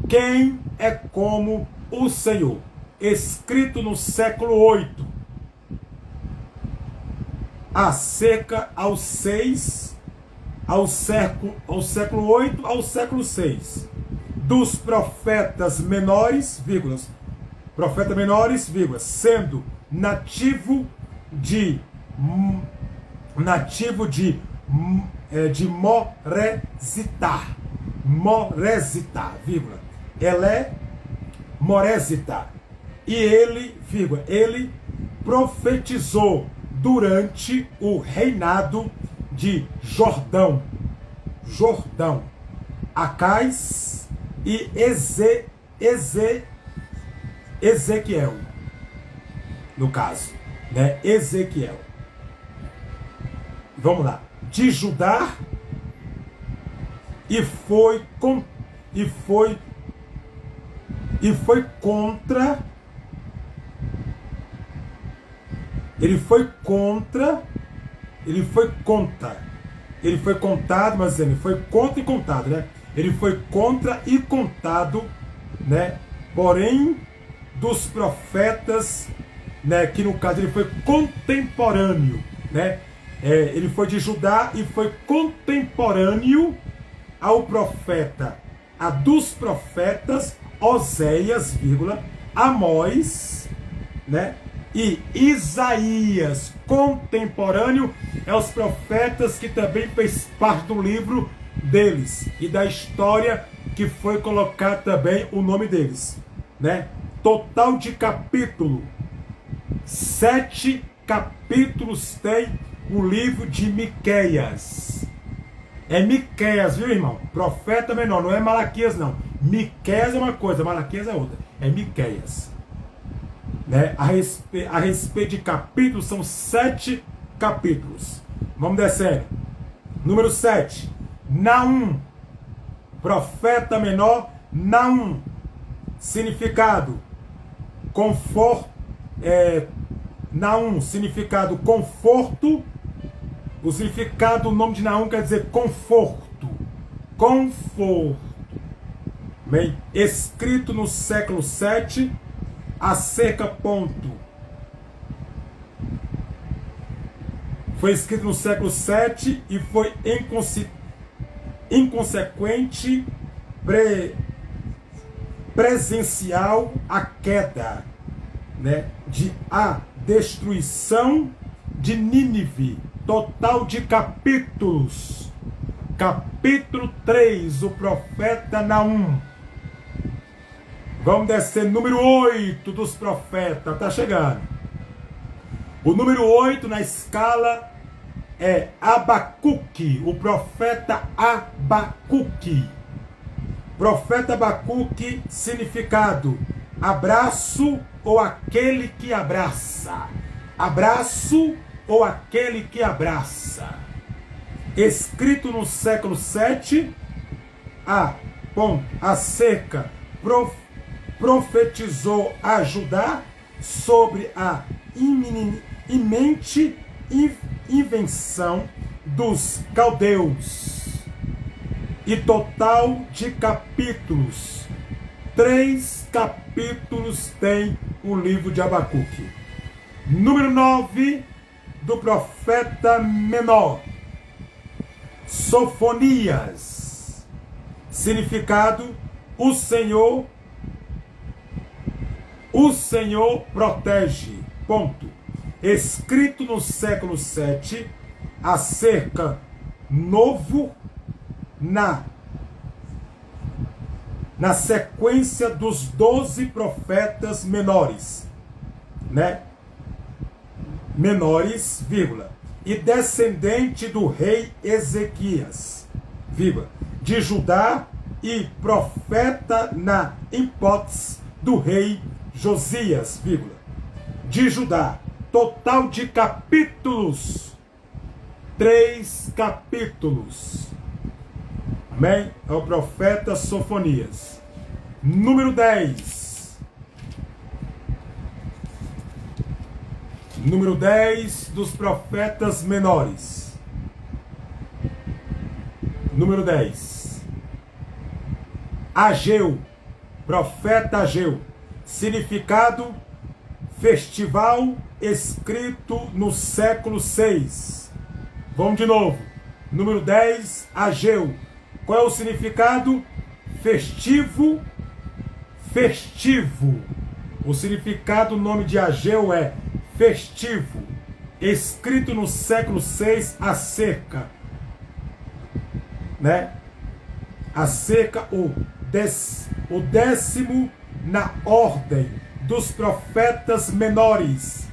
Quem é como o Senhor? Escrito no século 8, acerca ao 6, ao século 8 ao século 6, dos profetas menores, vírgulas, sendo nativo de Moresita, vírgula. Ela é Moresita. E ele, vírgula, ele profetizou durante o reinado de Jordão, Acais e Ezequiel, no caso, né? Ezequiel. Vamos lá. De Judá e foi contra, né? Ele foi contra e contado, né? Porém, dos profetas, né? Que no caso ele foi contemporâneo, né? Ele foi de Judá e foi contemporâneo ao profeta, a dos profetas Oséias, vírgula, Amós, né? E Isaías, contemporâneo aos profetas que também fez parte do livro deles e da história que foi colocar também o nome deles, né? Total de capítulo, 7 capítulos tem o livro de Miqueias. É Miqueias, viu, irmão? Profeta menor, não é Malaquias, não. Miqueias é uma coisa, Malaquias é outra. É Miqueias. Né? A respeito de capítulos, são 7 capítulos. Vamos descendo. Número 7. Naum. Profeta menor, Naum. Significado. Naum, significado conforto. O significado do nome de Naum quer dizer conforto. Conforto. Bem, escrito no século 7, acerca ponto. Foi escrito no século 7 e foi inconsequente presencial a queda, né, a destruição de Nínive. Total de capítulos. Capítulo 3, o profeta Naum. Vamos descer, número 8 dos profetas, está chegando. O número 8 na escala é Abacuque, o profeta Abacuque. Profeta Abacuque, significado, abraço ou aquele que abraça. Abraço ou aquele que abraça. Escrito no século 7, acerca, profetizou a Judá sobre a iminente invenção dos caldeus. E total de capítulos. 3 capítulos tem o livro de Abacuque. Número 9 do profeta menor, Sofonias. Significado: o Senhor protege. Ponto. Escrito no século 7, acerca novo na sequência dos 12 profetas menores, né? Menores, vírgula, e descendente do rei Ezequias, vírgula, de Judá, e profeta na hipótese do rei Josias, vírgula, de Judá. Total de capítulos, 3 capítulos. Amém? É o profeta Sofonias. Número 10. Número 10 dos profetas menores. Número 10. Ageu. Profeta Ageu. Significado: festival, escrito no século 6. Vamos de novo. Número 10, Ageu. Qual é o significado? Festivo, festivo. O significado do nome de Ageu é festivo. Escrito no século 6, acerca, né? Acerca o 10º na ordem dos profetas menores.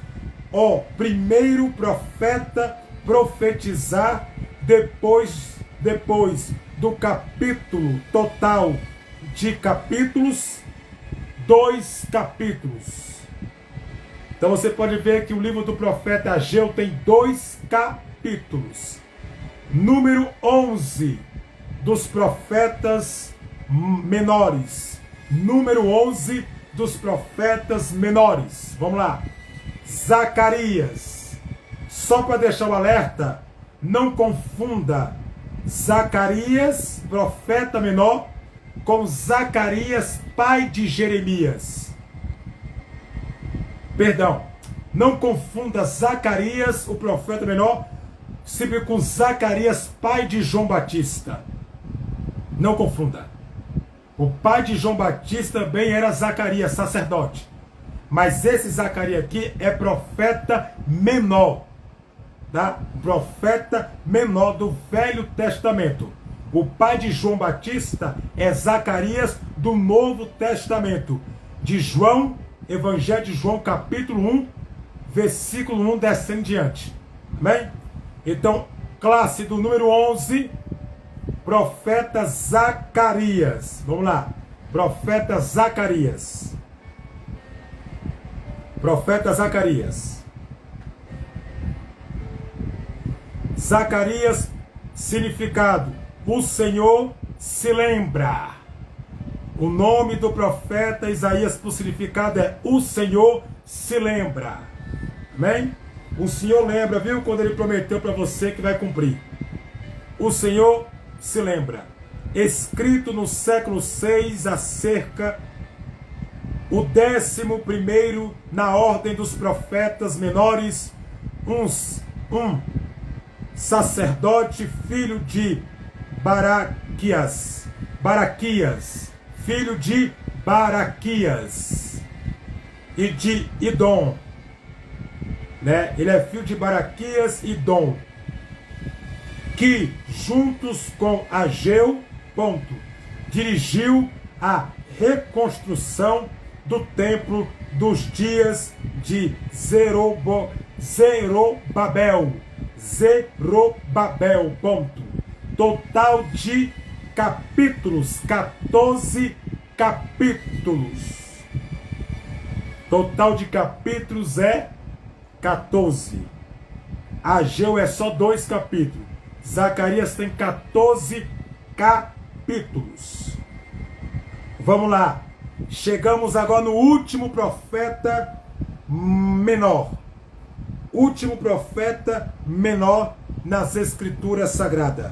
O primeiro profeta profetizar depois do capítulo total de capítulos, 2 capítulos. Então você pode ver que o livro do profeta Ageu tem 2 capítulos. Número 11 dos profetas menores. Número 11 dos profetas menores. Vamos lá. Zacarias. Só para deixar o alerta, não confunda Zacarias, profeta menor, com Zacarias, pai de Jeremias. Perdão, não confunda Zacarias, o profeta menor, sempre com Zacarias, pai de João Batista. Não confunda. O pai de João Batista também era Zacarias, sacerdote. Mas esse Zacarias aqui é profeta menor. Tá? Profeta menor do Velho Testamento. O pai de João Batista é Zacarias do Novo Testamento. De João, Evangelho de João, capítulo 1, versículo 1, descendo em diante. Amém? Então, classe do número 11, profeta Zacarias. Vamos lá. Profeta Zacarias. Profeta Zacarias. Zacarias, significado: o Senhor se lembra. O nome do profeta Isaías, por significado, é o Senhor se lembra. Amém? O Senhor lembra, viu? Quando ele prometeu para você que vai cumprir. O Senhor se lembra. Escrito no século 6, acerca o 11º na ordem dos profetas menores, um sacerdote, filho de Baraquias, filho de Baraquias e de Idom, né? Ele é filho de Baraquias e Idom, que juntos com Ageu, dirigiu a reconstrução do templo dos dias de Zerobabel. Total de capítulos, 14 capítulos. Total de capítulos é 14. Ageu é só 2 capítulos. Zacarias tem 14 capítulos. capítulos. Vamos lá. Chegamos agora no último profeta menor. Último profeta menor nas Escrituras Sagradas.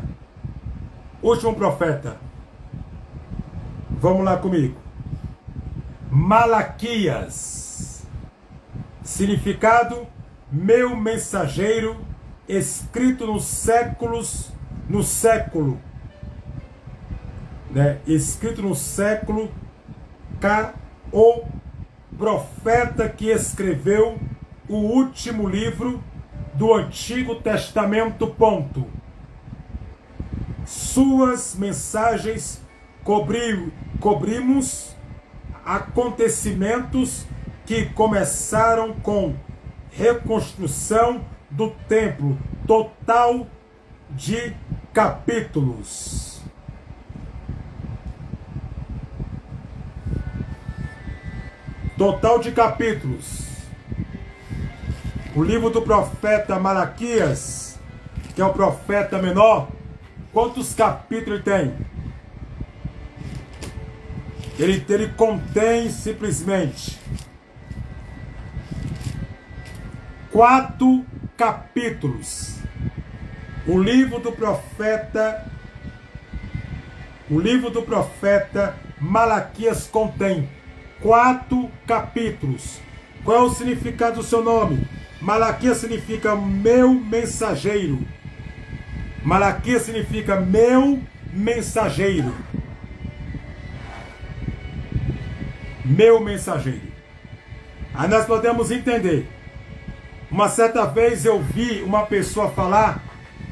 Último profeta. Vamos lá comigo. Malaquias. Significado: meu mensageiro, escrito no século, né? Escrito no século, o profeta que escreveu o último livro do Antigo Testamento, ponto. Suas mensagens cobrimos acontecimentos que começaram com reconstrução do templo, total de capítulos. Total de capítulos. O livro do profeta Malaquias, que é o profeta menor, quantos capítulos ele tem? Ele contém simplesmente 4 capítulos. O livro do profeta Malaquias contém 4 capítulos. Qual é o significado do seu nome? Malaquias significa meu mensageiro. Malaquias significa meu mensageiro. Meu mensageiro. Aí nós podemos entender. Uma certa vez eu vi uma pessoa falar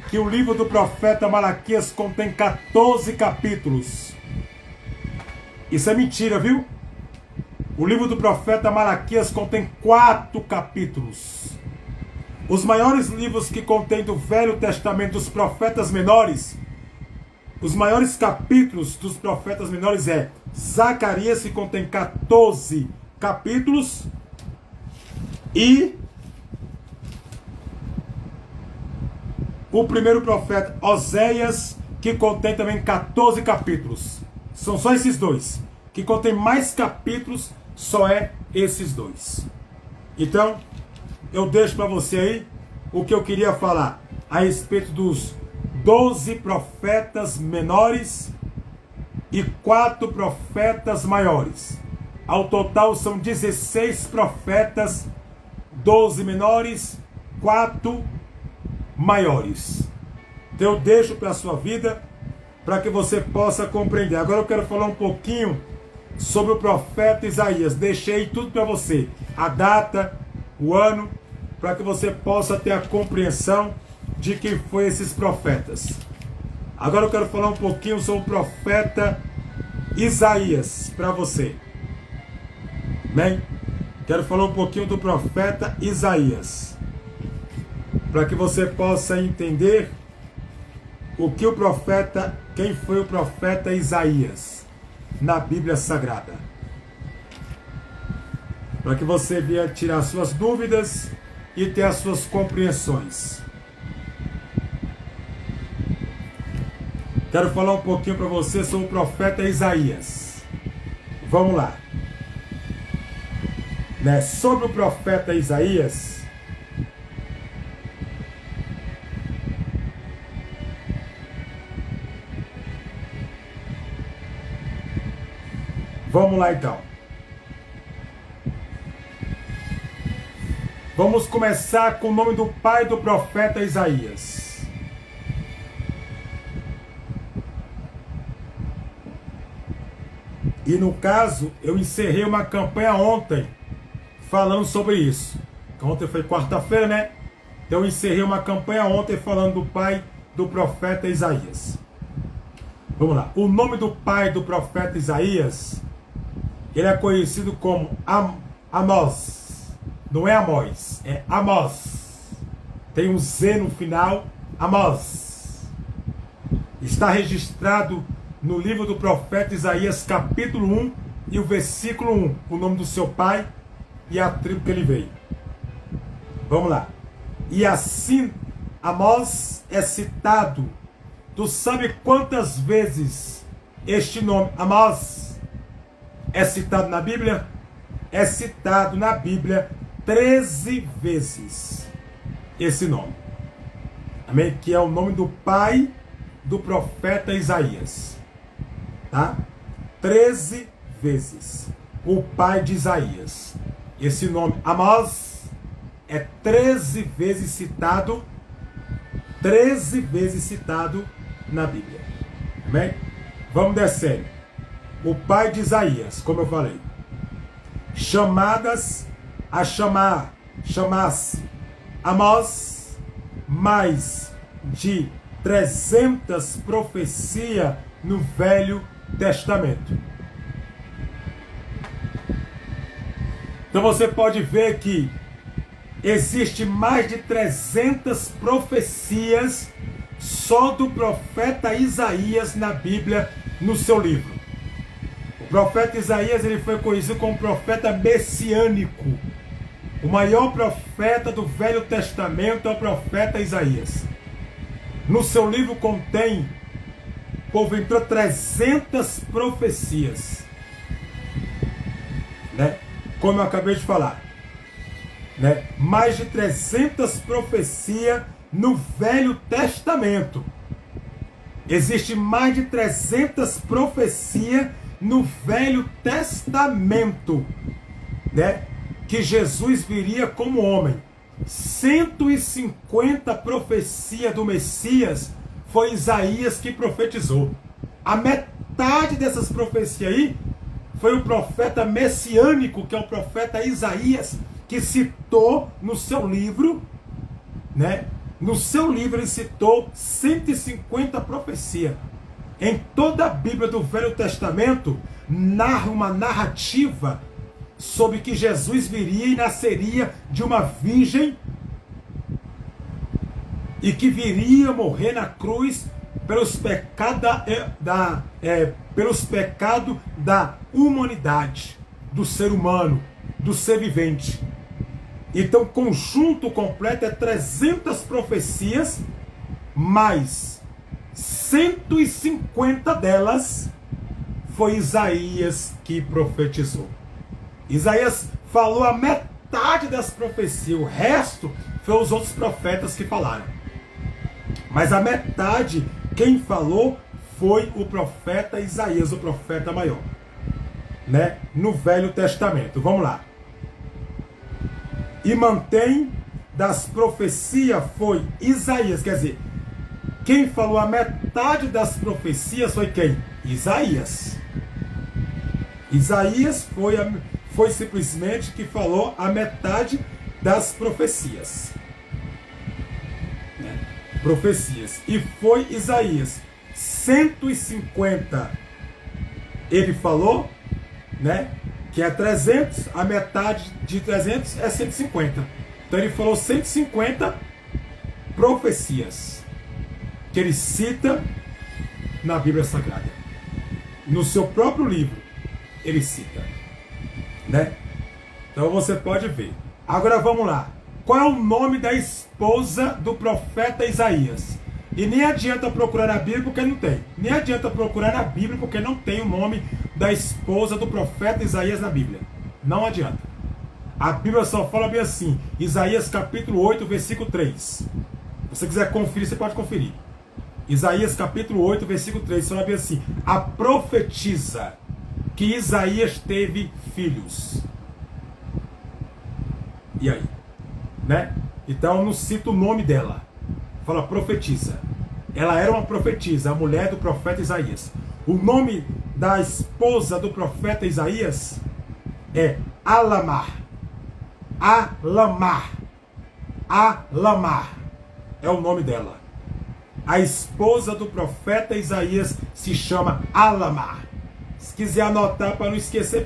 que o livro do profeta Malaquias contém 14 capítulos. Isso é mentira, viu? O livro do profeta Malaquias contém 4 capítulos. Os maiores livros que contém do Velho Testamento dos profetas menores, os maiores capítulos dos profetas menores é Zacarias, que contém 14 capítulos, e o primeiro profeta Oséias, que contém também 14 capítulos. São só esses dois. Que contém mais capítulos, só é esses dois. Então, eu deixo para você aí o que eu queria falar a respeito dos 12 profetas menores e 4 profetas maiores. Ao total são 16 profetas, 12 menores, 4 maiores. Então eu deixo para a sua vida, para que você possa compreender. Agora eu quero falar um pouquinho sobre o profeta Isaías. Deixei tudo para você, a data, o ano, para que você possa ter a compreensão de quem foi esses profetas. Agora eu quero falar um pouquinho sobre o profeta Isaías para você. Bem, quero falar um pouquinho do profeta Isaías, para que você possa entender o que o profeta, quem foi o profeta Isaías na Bíblia Sagrada. Para que você venha tirar suas dúvidas e ter as suas compreensões. Quero falar um pouquinho para você sobre o profeta Isaías. Vamos lá. Sobre o profeta Isaías, vamos lá então. Vamos começar com o nome do pai do profeta Isaías. E no caso, eu encerrei uma campanha ontem falando sobre isso. Ontem foi quarta-feira, né? Então eu encerrei uma campanha ontem falando do pai do profeta Isaías. Vamos lá. O nome do pai do profeta Isaías, ele é conhecido como Amós. Não é Amós, é Amós. Tem um Z no final, Amós. Está registrado no livro do profeta Isaías, capítulo 1 e o versículo 1. O nome do seu pai e a tribo que ele veio. Vamos lá. E assim, Amós é citado. Tu sabe quantas vezes este nome Amós é citado na Bíblia? É citado na Bíblia 13 vezes esse nome. Amém? Que é o nome do pai do profeta Isaías. Tá? 13 vezes. O pai de Isaías. Esse nome Amós é 13 vezes citado. 13 vezes citado na Bíblia. Amém? Vamos descendo. O pai de Isaías, como eu falei. Chamadas a chamasse Amós, mais de 300 profecias no Velho Testamento. Então você pode ver que existe mais de 300 profecias só do profeta Isaías na Bíblia, no seu livro. O profeta Isaías, ele foi conhecido como profeta messiânico. O maior profeta do Velho Testamento é o profeta Isaías. No seu livro contém, porventura, 300 profecias. Né? Como eu acabei de falar. Né? Mais de 300 profecias no Velho Testamento. Existe mais de 300 profecias no Velho Testamento, né? Que Jesus viria como homem. 150 profecias do Messias foi Isaías que profetizou. A metade dessas profecias aí foi o profeta messiânico, que é o profeta Isaías, que citou no seu livro, né? No seu livro ele citou 150 profecias. Em toda a Bíblia do Velho Testamento, narra uma narrativa sobre que Jesus viria e nasceria de uma virgem e que viria morrer na cruz pelos pecados da humanidade, do ser humano, do ser vivente. Então, o conjunto completo é 300 profecias, mais 150 delas foi Isaías que profetizou. Isaías falou a metade das profecias, o resto foi os outros profetas que falaram. Mas a metade, quem falou foi o profeta Isaías, o profeta maior, né? No Velho Testamento. Vamos lá. E mantém das profecias foi Isaías, quer dizer, quem falou a metade das profecias foi quem? Isaías. Isaías foi simplesmente que falou a metade das profecias. Né? Profecias. E foi Isaías. 150 ele falou, né? Que é 300, a metade de 300 é 150. Então ele falou 150 profecias que ele cita na Bíblia Sagrada. No seu próprio livro ele cita, né? Então você pode ver. Agora vamos lá. Qual é o nome da esposa do profeta Isaías? E nem adianta procurar na Bíblia porque não tem. Nem adianta procurar na Bíblia porque não tem o nome da esposa do profeta Isaías na Bíblia. Não adianta. A Bíblia só fala bem assim. Isaías capítulo 8, versículo 3. Se você quiser conferir, você pode conferir. Isaías capítulo 8, versículo 3. Fala bem assim. A profetiza que Isaías teve filhos. E aí? Né? Então não cita o nome dela. Fala profetiza. Ela era uma profetisa, a mulher do profeta Isaías. O nome da esposa do profeta Isaías é Alamar. Alamar. Alamar é o nome dela. A esposa do profeta Isaías se chama Alamar. Se quiser anotar para não esquecer,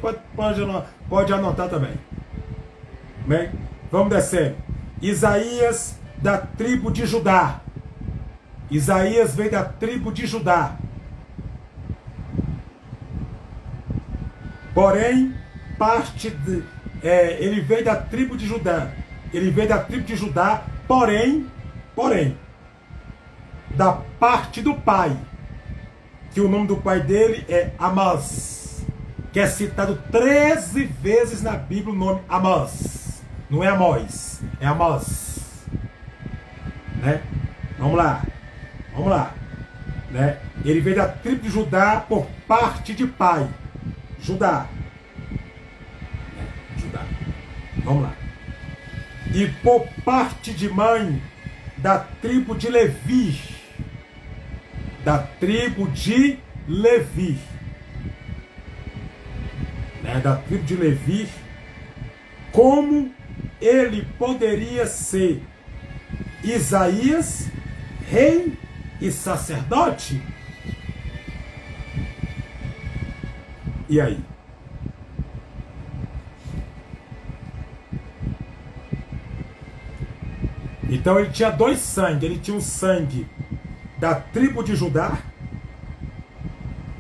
pode anotar também. Bem, vamos descer. Isaías da tribo de Judá. Isaías veio da tribo de Judá. Porém, ele veio da tribo de Judá. Ele veio da tribo de Judá, porém, da parte do pai. que o nome do pai dele é Amós, que é citado 13 vezes na Bíblia o nome Amós. Não é Amós, é Amós. Né? Vamos lá. Né? Ele veio da tribo de Judá por parte de pai. Judá. Vamos lá. E por parte de mãe, da tribo de Levi. Da tribo de Levi. Né? Da tribo de Levi. Como ele poderia ser Isaías, rei e sacerdote? E aí? Então ele tinha dois sangues. Ele tinha o sangue da tribo de Judá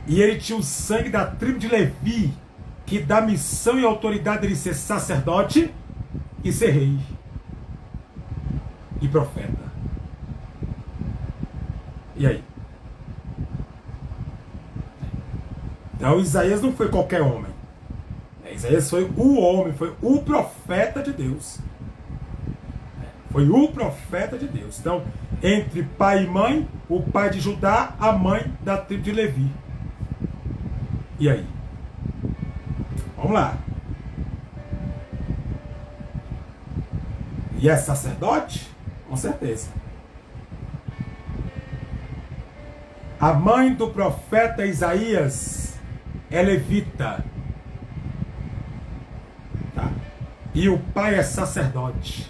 e ele tinha o sangue da tribo de Levi, que dá missão e autoridade dele ser sacerdote e ser rei e profeta. E aí? Então Isaías não foi qualquer homem. Isaías foi o homem, foi o profeta de Deus. Foi o profeta de Deus. Então, entre pai e mãe, o pai de Judá, a mãe da tribo de Levi. E aí? Vamos lá. E é sacerdote? Com certeza. A mãe do profeta Isaías é levita. Tá? E o pai é sacerdote.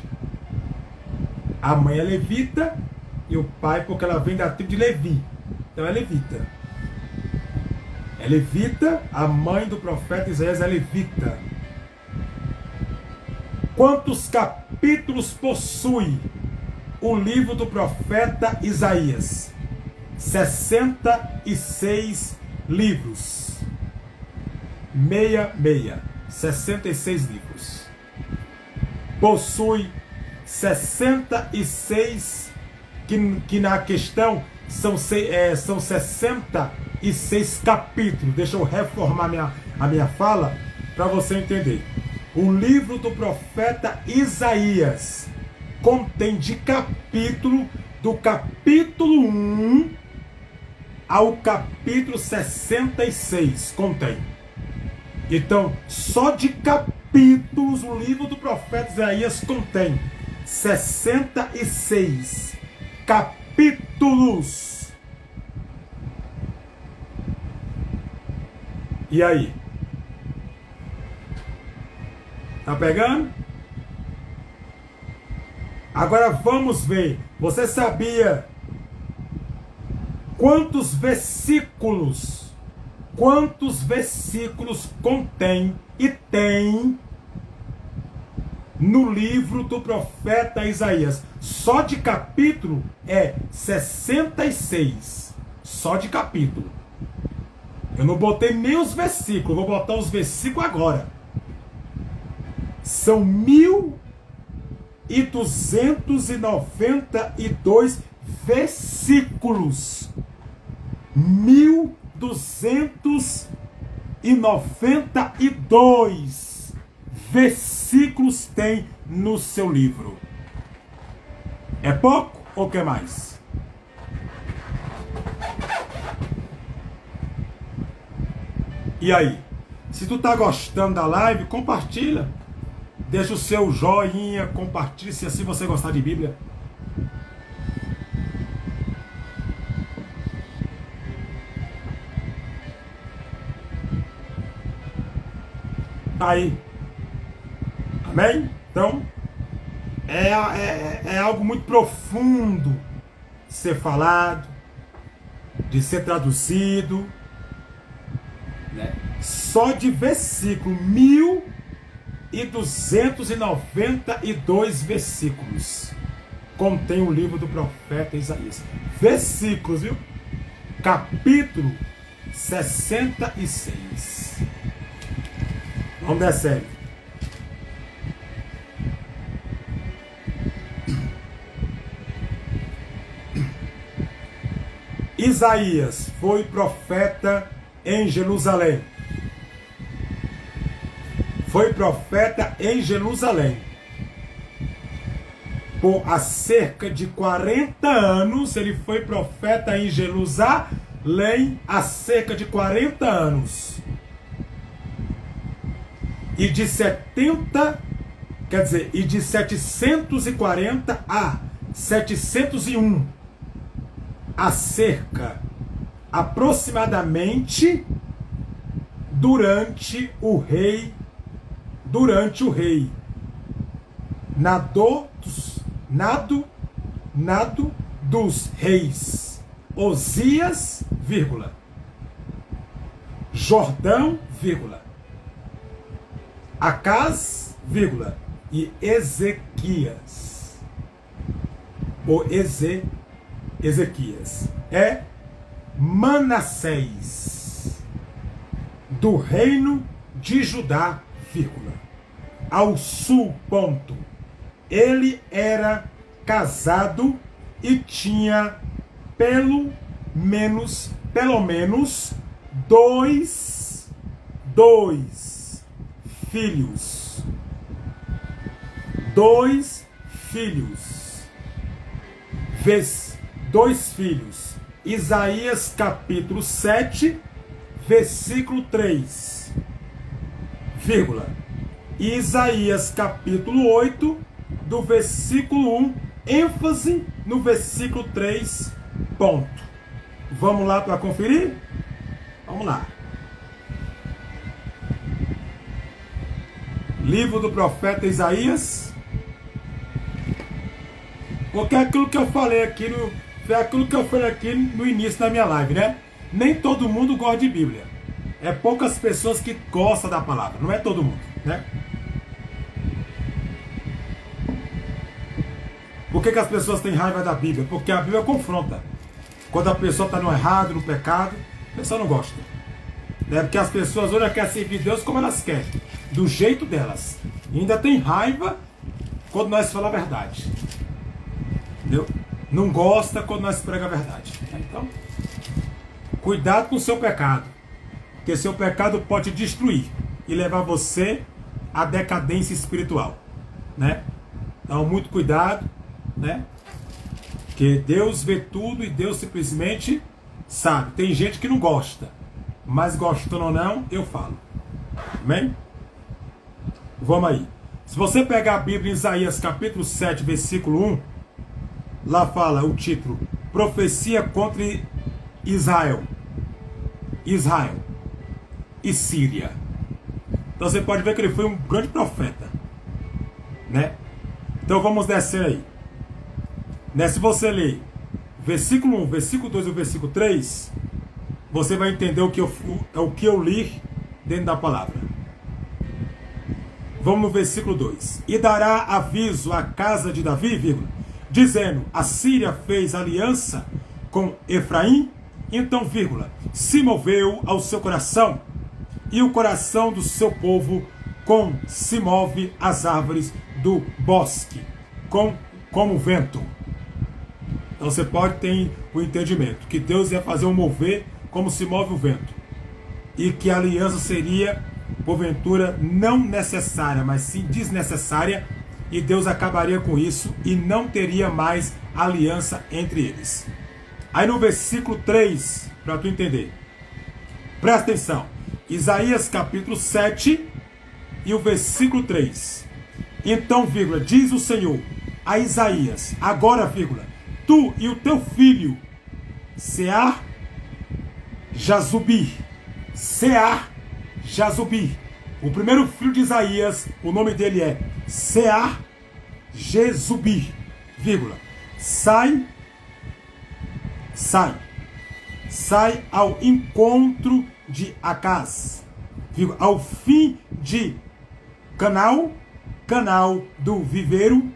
A mãe é levita e o pai, porque ela vem da tribo de Levi. Então é levita. É levita, a mãe do profeta Isaías é levita. Quantos capítulos possui o livro do profeta Isaías? 66 livros. 66 livros. Possui 66, que na questão são 66 capítulos. Deixa eu reformar a minha fala para você entender. O livro do profeta Isaías contém de capítulo, do capítulo 1 ao capítulo 66, contém. Então, só de capítulos o livro do profeta Isaías contém 66 capítulos. E aí? Tá pegando? Agora vamos ver. Você sabia quantos versículos contém e tem no livro do profeta Isaías? Só de capítulo é 66. Só de capítulo. Eu não botei nem os versículos, vou botar os versículos agora. São 1.292 versículos. 1.292 versículos tem no seu livro. É pouco ou quer mais? E aí? Se tu tá gostando da live, compartilha. Deixa o seu joinha, compartilhe se assim você gostar de Bíblia. Tá aí. Amém? Então, é algo muito profundo de ser falado, de ser traduzido, né? Só de versículo 1.292 versículos contém o livro do profeta Isaías. Versículos, viu? Capítulo 66. Vamos descer. Isaías foi profeta em Jerusalém. Foi profeta em Jerusalém. Por há cerca de 40 anos, ele foi profeta em Jerusalém há cerca de 40 anos. E de 740 a 701, há cerca, aproximadamente, durante o rei Nado dos reis Osias, Jordão, Acaz, e Ezequias. Ou Ezequias. É Manassés, do reino de Judá, ao sul, ponto. Ele era casado e tinha pelo menos dois filhos. Dois filhos. Isaías capítulo 7, versículo 3, e Isaías capítulo 8, do versículo 1, ênfase no versículo 3, ponto. Vamos lá para conferir? Vamos lá. Livro do profeta Isaías. Porque é aquilo que eu falei aqui no início da minha live, né? Nem todo mundo gosta de Bíblia. É poucas pessoas que gostam da palavra. Não é todo mundo, né? Por que as pessoas têm raiva da Bíblia? Porque a Bíblia confronta. Quando a pessoa está no errado, no pecado, a pessoa não gosta. Né? Porque as pessoas hoje querem servir Deus como elas querem, do jeito delas. E ainda tem raiva quando nós falamos a verdade. Entendeu? Não gosta quando nós pregamos a verdade. Então, cuidado com o seu pecado. Porque seu pecado pode te destruir e levar você à decadência espiritual. Né? Então, muito cuidado. Né? Porque Deus vê tudo e Deus simplesmente sabe. Tem gente que não gosta, mas gostando ou não, eu falo. Amém? Vamos aí. Se você pegar a Bíblia em Isaías capítulo 7, versículo 1, lá fala o título: Profecia contra Israel e Síria. Então você pode ver que ele foi um grande profeta, né? Então vamos descer aí. Né? Se você ler versículo 1, versículo 2 e versículo 3, você vai entender o que eu li dentro da palavra. Vamos no versículo 2. E dará aviso à casa de Davi, dizendo: a Síria fez aliança com Efraim, então, se moveu ao seu coração, e o coração do seu povo se move às árvores do bosque, como vento. Então você pode ter o entendimento que Deus ia fazer um mover como se move o vento, e que a aliança seria, porventura, não necessária, mas sim desnecessária, e Deus acabaria com isso e não teria mais aliança entre eles. Aí no versículo 3, para tu entender, presta atenção, Isaías capítulo 7 e o versículo 3. Então, diz o Senhor a Isaías: agora, tu e o teu filho Sear-Jazubi, o primeiro filho de Isaías, o nome dele é Sear-Jazubi, sai ao encontro de Acaz, ao fim de canal do viveiro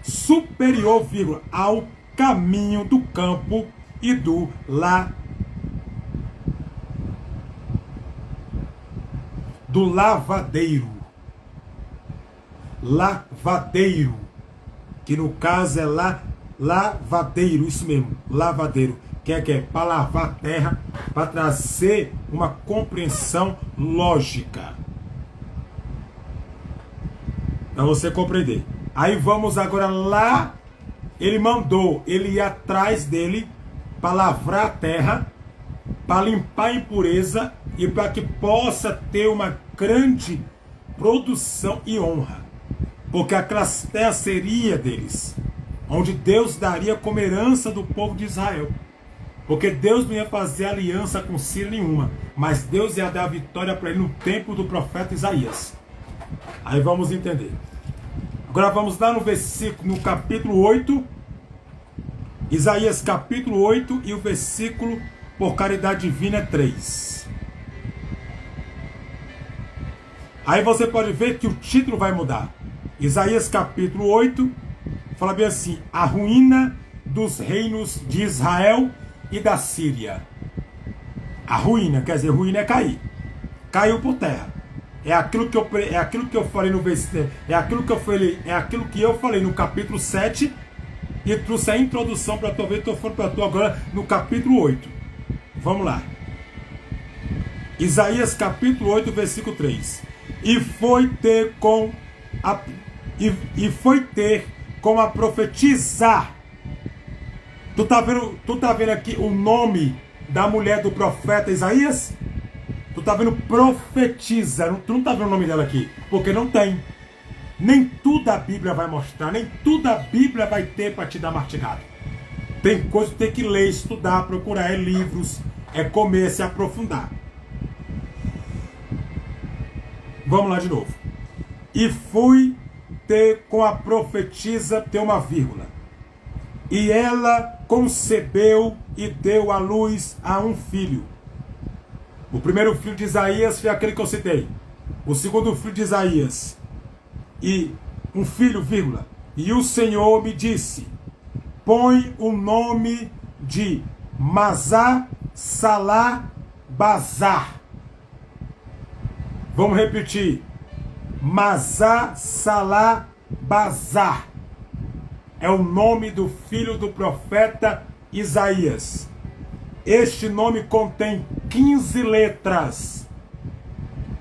superior, ao caminho do campo e do lavadeiro, que no caso é lavadeiro, isso mesmo, lavadeiro, que é para lavar a terra, para trazer uma compreensão lógica, para você compreender. Aí vamos agora lá, ele mandou ele ir atrás dele, para lavrar a terra, para limpar a impureza, e para que possa ter uma grande produção e honra, porque aquela terra seria deles, onde Deus daria como herança do povo de Israel, porque Deus não ia fazer aliança com Síria nenhuma, mas Deus ia dar a vitória para ele no tempo do profeta Isaías. Aí vamos entender. Agora vamos lá no versículo, no capítulo 8, Isaías capítulo 8, e o versículo, por caridade divina, 3. Aí você pode ver que o título vai mudar. Isaías capítulo 8, fala bem assim: a ruína dos reinos de Israel e da Síria. A ruína, quer dizer, ruína é cair. Caiu por terra. É aquilo que eu falei no versículo, é aquilo que eu falei no capítulo 7, e trouxe a introdução para tu ver, estou falando para tu agora no capítulo 8. Vamos lá. Isaías capítulo 8, versículo 3. E foi ter com a profetizar. Tu tá vendo aqui o nome da mulher do profeta Isaías? Tu tá vendo profetiza. Tu não tá vendo o nome dela aqui, porque não tem. Nem tudo a Bíblia vai mostrar, nem tudo a Bíblia vai ter para te dar mastigado. Tem coisa que tem que ler, estudar, procurar, é livros, é comer, se aprofundar. Vamos lá de novo. E fui ter com a profetisa, tem uma vírgula. E ela concebeu e deu à luz a um filho. O primeiro filho de Isaías foi aquele que eu citei. O segundo filho de Isaías. E um filho, vírgula. E o Senhor me disse: põe o nome de Mazá Salá Bazar. Vamos repetir. Mazá Salá Bazar. É o nome do filho do profeta Isaías. Este nome contém 15 letras.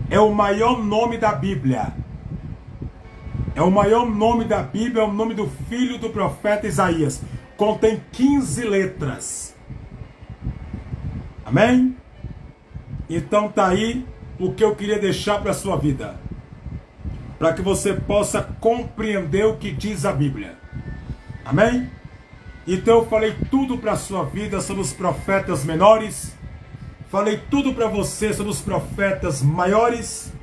É o maior nome da Bíblia. É o maior nome da Bíblia, é o nome do filho do profeta Isaías. Contém 15 letras. Amém? Então tá aí o que eu queria deixar para a sua vida, para que você possa compreender o que diz a Bíblia. Amém? Então eu falei tudo para a sua vida sobre os profetas menores. Falei tudo para você sobre os profetas maiores.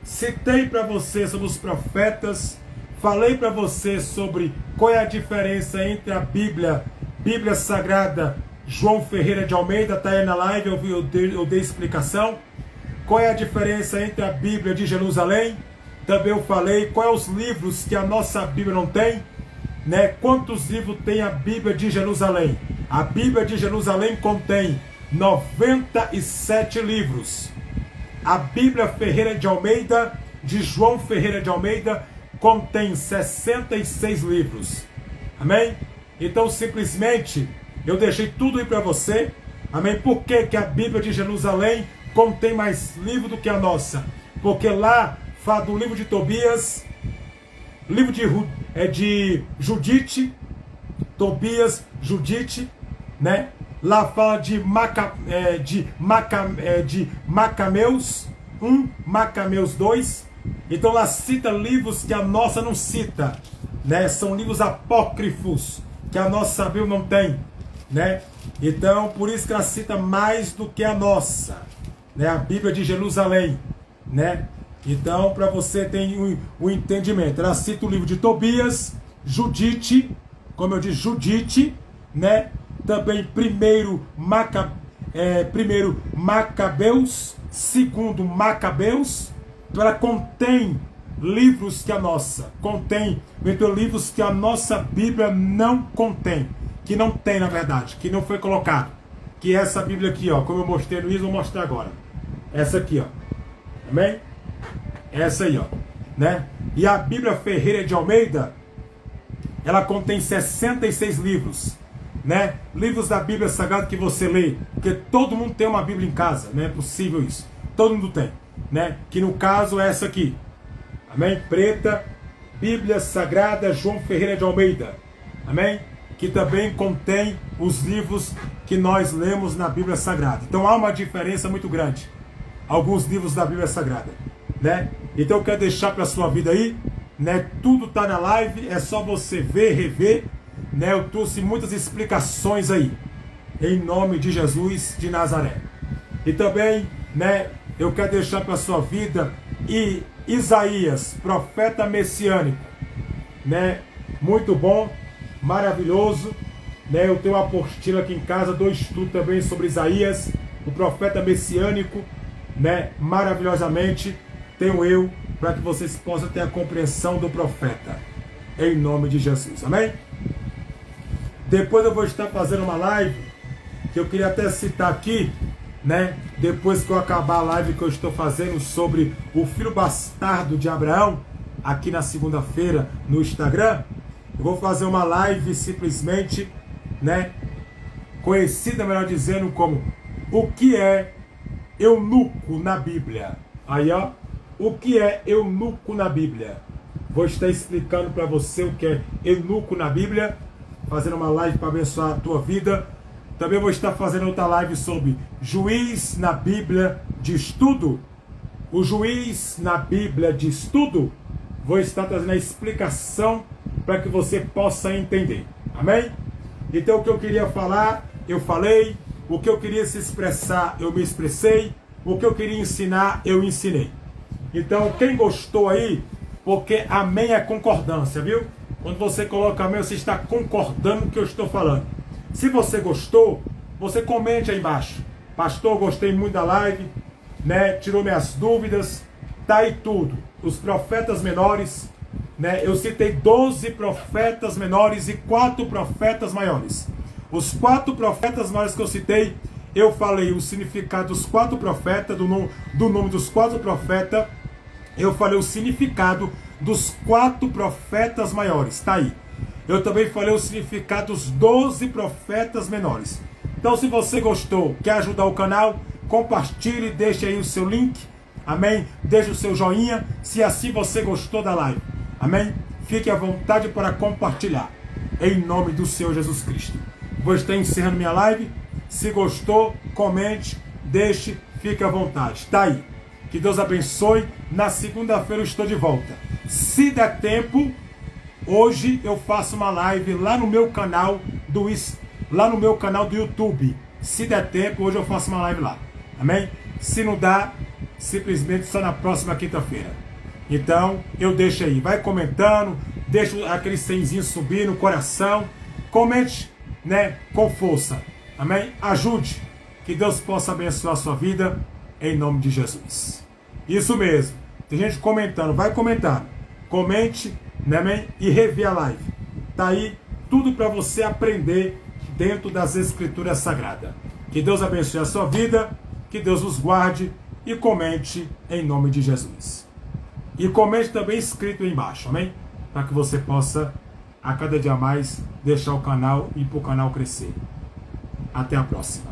Citei para você sobre os profetas. Falei para você sobre qual é a diferença entre a Bíblia Sagrada João Ferreira de Almeida. Está aí na live, eu dei explicação. Qual é a diferença entre a Bíblia de Jerusalém? Também eu falei quais são os livros que a nossa Bíblia não tem, né? Quantos livros tem a Bíblia de Jerusalém? A Bíblia de Jerusalém contém 97 livros. A Bíblia Ferreira de Almeida, de João Ferreira de Almeida, contém 66 livros. Amém? Então simplesmente eu deixei tudo aí para você. Amém? Por que a Bíblia de Jerusalém contém mais livros do que a nossa? Porque lá fala do livro de Tobias, livro de Judite, Tobias, Judite, né? Lá fala de Macameus 1, Macameus 2. Então lá cita livros que a nossa não cita, né? São livros apócrifos que a nossa Bíblia não tem, né? Então por isso que ela cita mais do que a nossa, né? A Bíblia de Jerusalém, né? Então para você ter o entendimento, ela cita o livro de Tobias, Judite, como eu disse, Judite, né? Também primeiro Macabeus, segundo Macabeus. Ela contém livros que a nossa contém, então livros que a nossa Bíblia não contém, que não tem na verdade, que não foi colocado, que é essa Bíblia aqui, ó, como eu mostrei no início, vou mostrar agora, essa aqui, ó, amém? Essa aí, ó, né? E a Bíblia Ferreira de Almeida, ela contém 66 livros, né? Livros da Bíblia Sagrada que você lê, porque todo mundo tem uma Bíblia em casa, não é possível isso. Todo mundo tem, né? Que no caso é essa aqui, amém? Preta, Bíblia Sagrada João Ferreira de Almeida, amém? Que também contém os livros que nós lemos na Bíblia Sagrada. Então há uma diferença muito grande. Alguns livros da Bíblia Sagrada, né? Então eu quero deixar para a sua vida aí, né? Tudo está na live, é só você ver, rever, né? Eu trouxe muitas explicações aí, em nome de Jesus de Nazaré. E também, né? Eu quero deixar para a sua vida e Isaías, profeta messiânico, né? Muito bom, maravilhoso, né? Eu tenho uma apostila aqui em casa, dou estudo também sobre Isaías, o profeta messiânico, né? Maravilhosamente tenho eu, para que vocês possam ter a compreensão do profeta, em nome de Jesus, amém? Depois eu vou estar fazendo uma live, que eu queria até citar aqui, né? Depois que eu acabar a live que eu estou fazendo sobre o filho bastardo de Abraão, aqui na segunda-feira no Instagram, eu vou fazer uma live simplesmente, né? Conhecida, melhor dizendo, como o que é eunuco na Bíblia. Aí, ó, o que é eunuco na Bíblia? Vou estar explicando para você o que é eunuco na Bíblia, fazendo uma live para abençoar a tua vida. Também vou estar fazendo outra live sobre juiz na Bíblia de estudo. O juiz na Bíblia de estudo, vou estar trazendo a explicação para que você possa entender. Amém? Então o que eu queria falar, eu falei. O que eu queria se expressar, eu me expressei. O que eu queria ensinar, eu ensinei. Então, quem gostou aí, porque amém é concordância, viu? Quando você coloca amém, você está concordando com o que eu estou falando. Se você gostou, você comente aí embaixo. Pastor, gostei muito da live, né? Tirou minhas dúvidas, tá aí tudo. Os profetas menores, né? Eu citei 12 profetas menores e 4 profetas maiores. Os 4 profetas maiores que eu citei, eu falei o significado dos 4 profetas, do nome dos 4 profetas. Eu falei o significado dos 4 profetas maiores, tá aí. Eu também falei o significado dos 12 profetas menores. Então, se você gostou, quer ajudar o canal, compartilhe, deixe aí o seu link, amém? Deixe o seu joinha, se assim você gostou da live, amém? Fique à vontade para compartilhar, em nome do Senhor Jesus Cristo. Vou estar encerrando minha live. Se gostou, comente, deixe, fique à vontade. Tá aí. Que Deus abençoe. Na segunda-feira eu estou de volta. Se der tempo, hoje eu faço uma live lá no meu canal do YouTube. Se der tempo, hoje eu faço uma live lá. Amém? Se não dá, simplesmente só na próxima quinta-feira. Então, eu deixo aí. Vai comentando, deixa aquele senzinho subir no coração. Comente, né, com força. Amém? Ajude. Que Deus possa abençoar a sua vida, em nome de Jesus. Isso mesmo. Tem gente comentando. Vai comentando. Comente, né, amém? E revê a live. Tá aí tudo para você aprender dentro das Escrituras Sagradas. Que Deus abençoe a sua vida. Que Deus os guarde. E comente em nome de Jesus. E comente também escrito aí embaixo. Amém? Para que você possa, a cada dia mais, deixar o canal e para o canal crescer. Até a próxima.